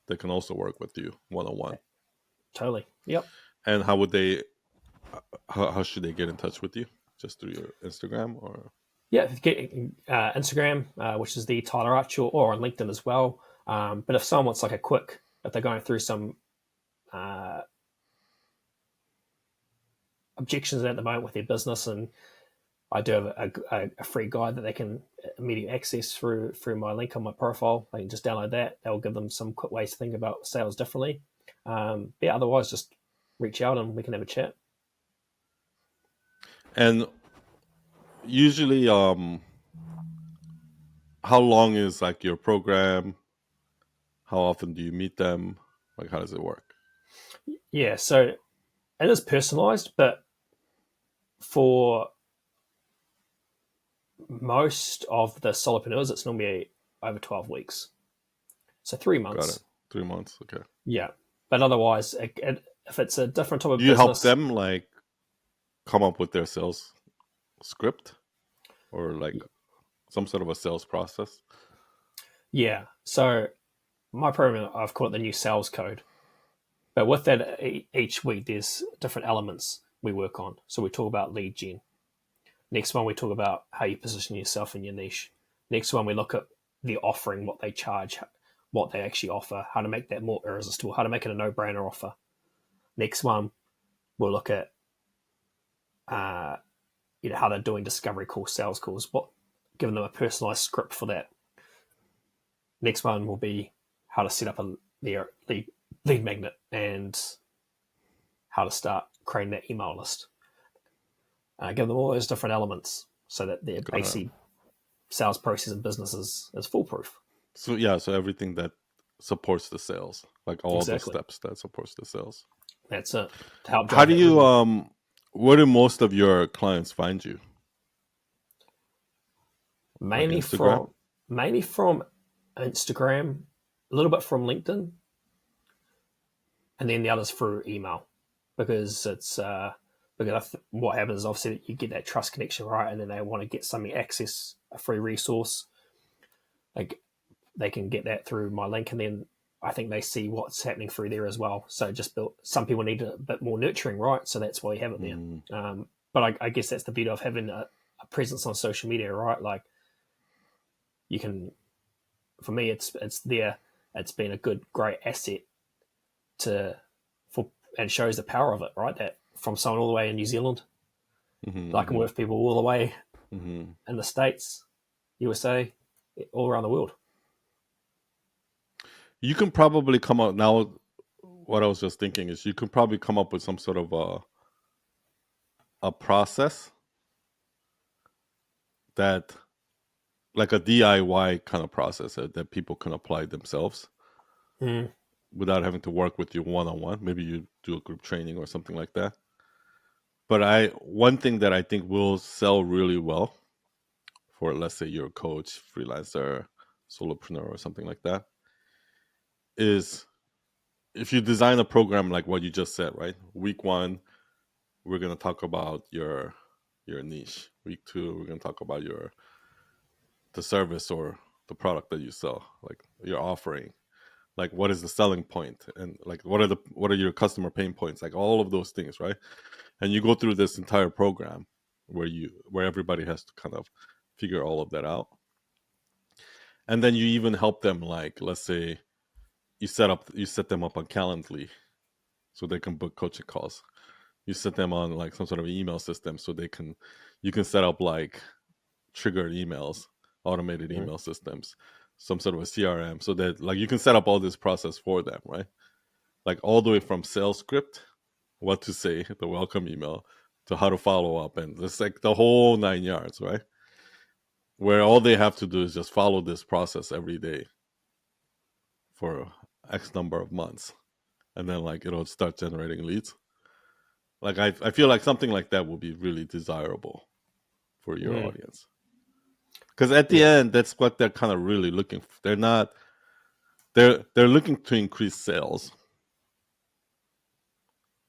they can also work with you one-on-one. Totally, yep. And how would they how should they get in touch with you? Just through your Instagram or Yeah, if you get Instagram, which is the Tyler Archer, or on LinkedIn as well. But if someone wants like if they're going through some uh, objections at the moment with their business, and I do have a free guide that they can immediately access through my link on my profile. They can just download that. That will give them some quick ways to think about sales differently. Yeah, otherwise, just reach out and we can have a chat. and usually how long is like your program? How often do you meet them? Like how does it work? Yeah, so it is personalized, but for most of the solopreneurs, it's normally over 12 weeks. So three Got it. months. 3 months. Okay. Yeah. But otherwise, if it's a different type of Do you help business, them like come up with their sales script or like some sort of a sales process? Yeah. So my program, I've called it the new sales code. But with that, each week there's different elements we work on. So we talk about lead gen. Next one, we talk about how you position yourself in your niche. Next one, we look at the offering, what they charge, what they actually offer, how to make that more irresistible, how to make it a no-brainer offer. Next one, we'll look at how they're doing discovery calls, sales calls, giving them a personalized script for that. Next one will be how to set up their lead magnet and how to start creating that email list. Give them all those different elements so that their basic sales process and business is foolproof. So everything that supports the sales, like all the steps that supports the sales. That's it. To help How do you where do most of your clients find you? Mainly from Instagram, a little bit from LinkedIn, and then the others through email, because it's what happens is obviously you get that trust connection, right, and then they want to get something, access a free resource, like they can get that through my link, and then I think they see what's happening through there as well. So some people need a bit more nurturing, right? So that's why you have it there. But I guess that's the beauty of having a presence on social media, right? Like you can, for me, it's there. It's been a great asset and shows the power of it, right? That from someone all the way in New Zealand, I can work with people all the way in the States, USA, all around the world. You can probably come up now. What I was just thinking is you can probably come up with some sort of a process that, like a DIY kind of process that people can apply themselves without having to work with you one-on-one. Maybe you do a group training or something like that. But one thing that I think will sell really well for, let's say you're a coach, freelancer, solopreneur or something like that, is if you design a program like what you just said, right? Week 1, we're going to talk about your niche. Week 2, we're going to talk about the service or the product that you sell, like your offering, like what is the selling point, and like what are your customer pain points, like all of those things, right? And you go through this entire program where everybody has to kind of figure all of that out. And then you even help them, like let's say you set them up on Calendly so they can book coaching calls. You set them on like some sort of email system so you can set up like triggered emails, automated email systems, some sort of a CRM, so that like you can set up all this process for them, right? Like all the way from sales script, what to say, the welcome email, to how to follow up, and it's like the whole 9 yards, right? Where all they have to do is just follow this process every day for X number of months, and then like it'll start generating leads. Like I feel like something like that will be really desirable for your audience, because at the end, that's what they're kind of really looking for. They're looking to increase sales,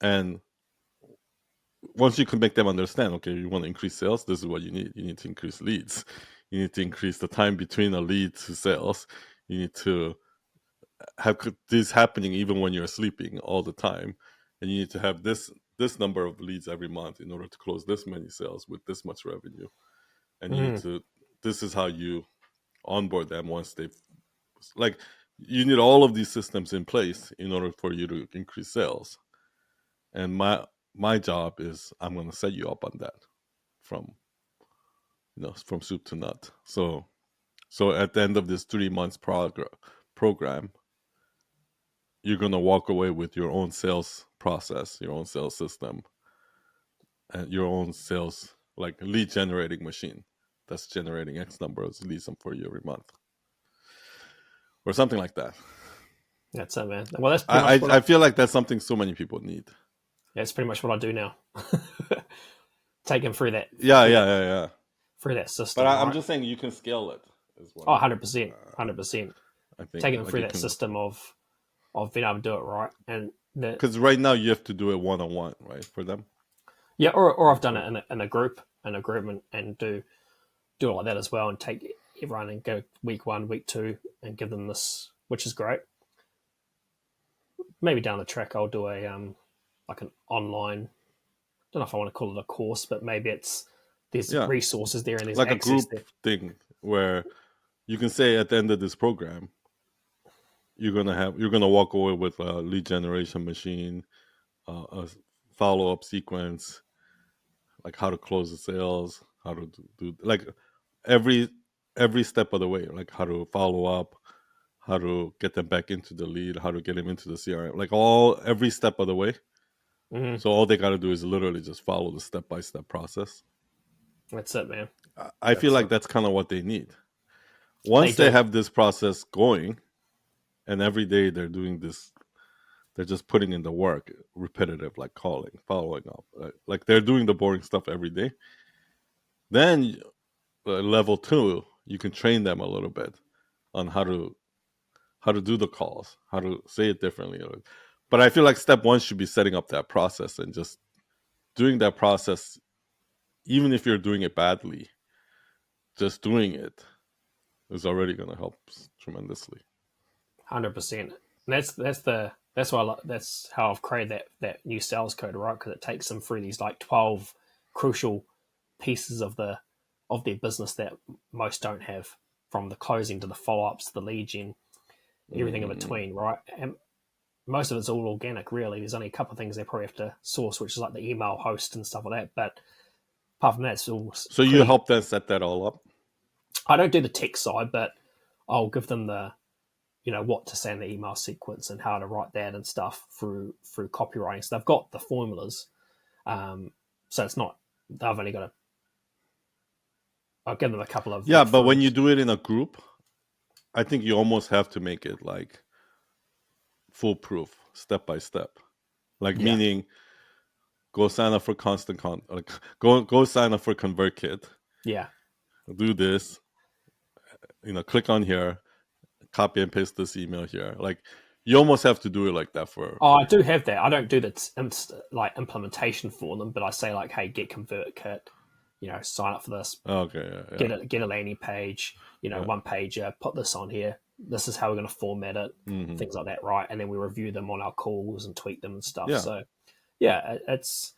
and once you can make them understand, okay, you want to increase sales, this is what you need. You need to increase leads. You need to increase the time between a lead to sales. You need to have this happening even when you're sleeping all the time, and you need to have this number of leads every month in order to close this many sales with this much revenue. And you need to, this is how you onboard them once they've, like, you need all of these systems in place in order for you to increase sales. And my job is I'm going to set you up on that from soup to nut. So at the end of this 3 months program, you're going to walk away with your own sales process, your own sales system, and your own sales, like lead generating machine that's generating X number of leads for you every month, or something like that. That's it, man. Well, that's I feel like that's something so many people need. That's pretty much what I do now. Take them through that. Yeah. Through that system. But I'm just saying you can scale it as well. Oh, 100%. 100%. I think taking them through that system of being able to do it right. And because right now you have to do it one-on-one, right, for them? Yeah, or I've done it in a group, and do it like that as well, and take everyone and go week 1, week 2, and give them this, which is great. Maybe down the track I'll do a like an online. Don't know if I want to call it a course, but maybe there's Yeah, resources there and there's like a access group there. thing where you can say at the end of this program, you're gonna walk away with a lead generation machine, a follow up sequence, like how to close the sales, how to do like every step of the way, like how to follow up, how to get them back into the lead, how to get them into the CRM, like every step of the way. Mm-hmm. So all they got to do is literally just follow the step by step process. That's it, man. I feel That's like it. that's kind of what they need. They Once they do. have this process going, and every day they're doing this, they're just putting in the work, repetitive, like calling, following up, like they're doing the boring stuff every day. Then level 2, you can train them a little bit on how to do the calls, how to say it differently. But I feel like step 1 should be setting up that process and just doing that process, even if you're doing it badly. Just doing it is already going to help tremendously. 100%. That's why that's how I've created that new sales code, right? Because it takes them through these like 12 crucial pieces of their business that most don't have, from the closing to the follow ups to the lead gen, everything in between, right? And most of it's all organic, really. There's only a couple of things they probably have to source, which is like the email host and stuff like that. But apart from that, it's all So you pretty. help them set that all up? I don't do the tech side, but I'll give them the what to say in the email sequence and how to write that and stuff through copywriting. So they've got the formulas. So it's not, they've only got to, I'll give them a couple of Yeah, but when you referrals. do it in a group, I think you almost have to make it like foolproof, step by step. Like Yeah. meaning, go sign up for like go sign up for ConvertKit. Yeah. Do this, click on here, copy and paste this email here. Like you almost have to do it like that for. Oh, I do have that. I don't do the like implementation for them, but I say like, hey, get ConvertKit, sign up for this, Okay, yeah. get a landing page, Yeah. one pager, put this on here. This is how we're going to format it, Mm-hmm. things like that, right? And then we review them on our calls and tweak them and stuff. Yeah. So, yeah, it's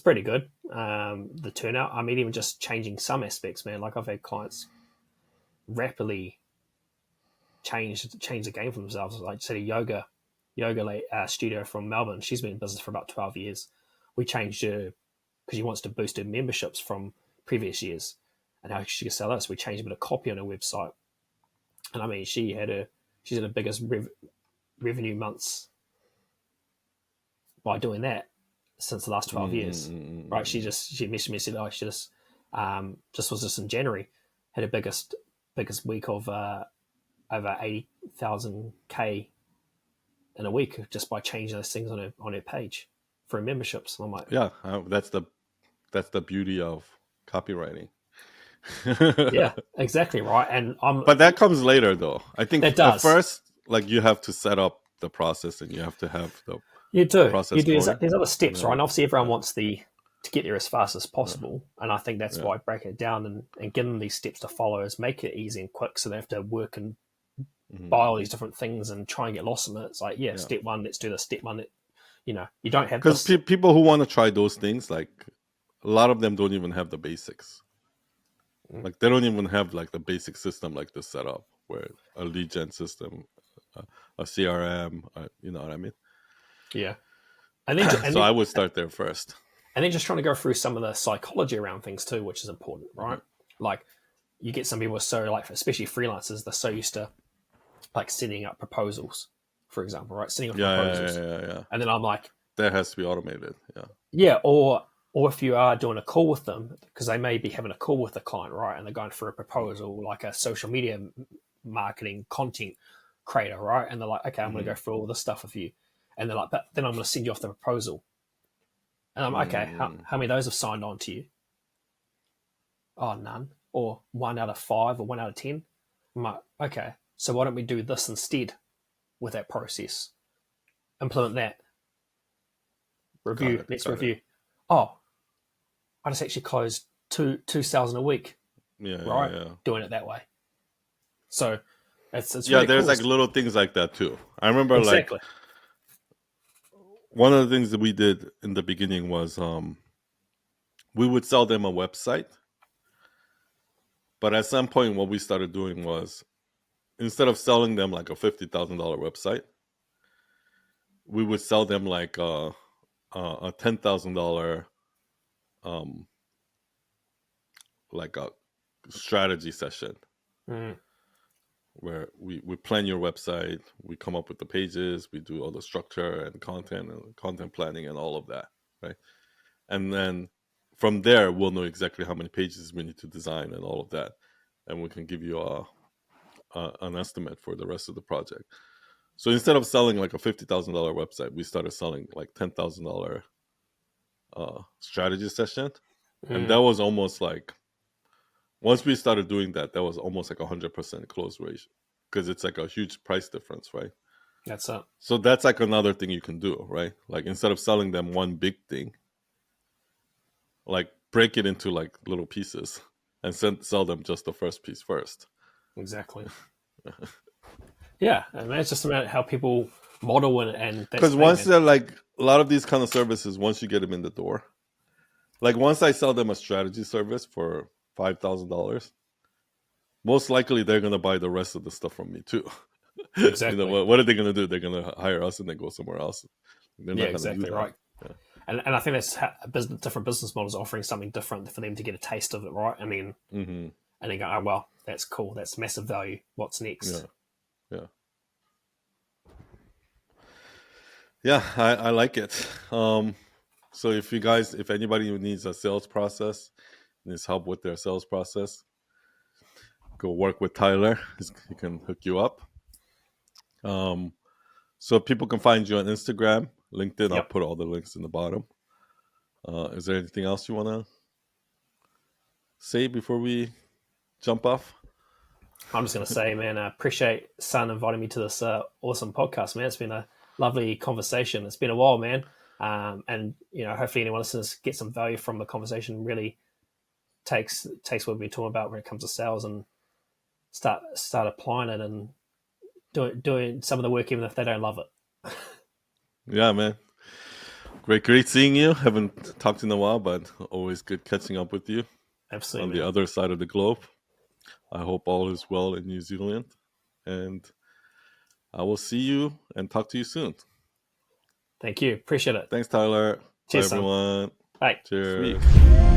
pretty good. The turnout. I mean, even just changing some aspects, man. Like I've had clients rapidly change the game for themselves. Like I said, a yoga studio from Melbourne. She's been in business for about 12 years. We changed her because she wants to boost her memberships from previous years, and how she could sell us. We changed a bit of copy on her website, and I mean, she's had her biggest revenue months by doing that since the last 12 years. Mm-hmm. Right? She messaged me and said, "Oh, she just was just in January, had her biggest week of over 80,000 K in a week just by changing those things on her page for her memberships." And I'm like, yeah, that's the beauty of copywriting. yeah, exactly right. And But that comes later, though. I think that at does. first, like you have to set up the process and you have to have the You do. process There's going. other steps, right? Then, And obviously, everyone yeah, wants to get there as fast as possible. And I think that's yeah. why I break it down and give them these steps to follow is make it easy and quick so they have to work and buy all these different things and try and get lost in it. It's like, yeah, step 1, let's do this. Step 1, you don't have Because this. people who want to try those things, like a lot of them don't even have the basics. Like they don't even have like the basic system like this set up, where a lead gen system, a CRM, you know what I mean? Yeah. And then, So I would start there first. and then just trying to go through some of the psychology around things too, which is important, right? Like you get some people so like, especially freelancers, they're so used to like setting up proposals, for example, right? Setting up proposals. Yeah. And then I'm like, That has to be automated. Yeah. yeah, or if you are doing a call with them, because they may be having a call with the client, right? And they're going for a proposal, like a social media marketing content creator, right? And they're like, okay, I'm going to go through all this stuff with you. And they're like, but then I'm going to send you off the proposal. And I'm okay, how many of those have signed on to you? Oh, none. Or 1 out of 5 or 1 out of 10. I'm like, okay, so why don't we do this instead with that process? Implement that. Review. Let's review. Oh, I just actually closed two sales in a week. Yeah, right? yeah. Doing it that way. So it's Yeah, really there's cool. like little things like that too. I remember like Exactly. one of the things that we did in the beginning was we would sell them a website, but at some point what we started doing was instead of selling them like a $50,000 website, we would sell them like a $10,000 um like a strategy session Mm, where we plan your website, we come up with the pages, we do all the structure and content planning and all of that, right? And then from there we'll know exactly how many pages we need to design and all of that, and we can give you an estimate for the rest of the project. So instead of selling like a $50,000 website, we started selling like $10,000 strategy session, and mm, that was almost like once we started doing that, that was almost like 100% close ratio because it's like a huge price difference, right? that's it. So that's like another thing you can do, right? Like instead of selling them one big thing, like break it into like little pieces and sell them just the first piece first. Exactly. Yeah, and it's just about how people model and that's Because the thing, once man. they're like a lot of these kind of services, once you get them in the door, like once I sell them a strategy service for $5,000, most likely they're gonna buy the rest of the stuff from me too. You know Exactly. what are they gonna do? They're gonna hire us and then go somewhere else. They're Yeah, not gonna do exactly that. right. Yeah. And I think that's how different business models offering something different for them to get a taste of it, right? And then Mm-hmm. they go, oh well, that's cool, that's massive value. What's next? Yeah. Yeah. Yeah. I like it. So if anybody who needs a sales process, needs help with their sales process, go work with Tyler. He can hook you up. Um, so people can find you on Instagram, LinkedIn. I'll Yep. put all the links in the bottom. Is there anything else you want to say before we jump off? I'm just going to say, man, I appreciate Sun inviting me to this awesome podcast, man. It's been a lovely conversation. It's been a while, man. And hopefully anyone listeners get some value from the conversation. Really takes what we've been talking about when it comes to sales and start applying it and doing some of the work even if they don't love it. Yeah, man. Great seeing you. Haven't talked in a while, but always good catching up with you on Absolutely, the man. other side of the globe. I hope all is well in New Zealand, and I will see you and talk to you soon. Thank you. Appreciate it. Thanks, Tyler. Bye, Cheers, son. everyone. Bye. Cheers. Sweet.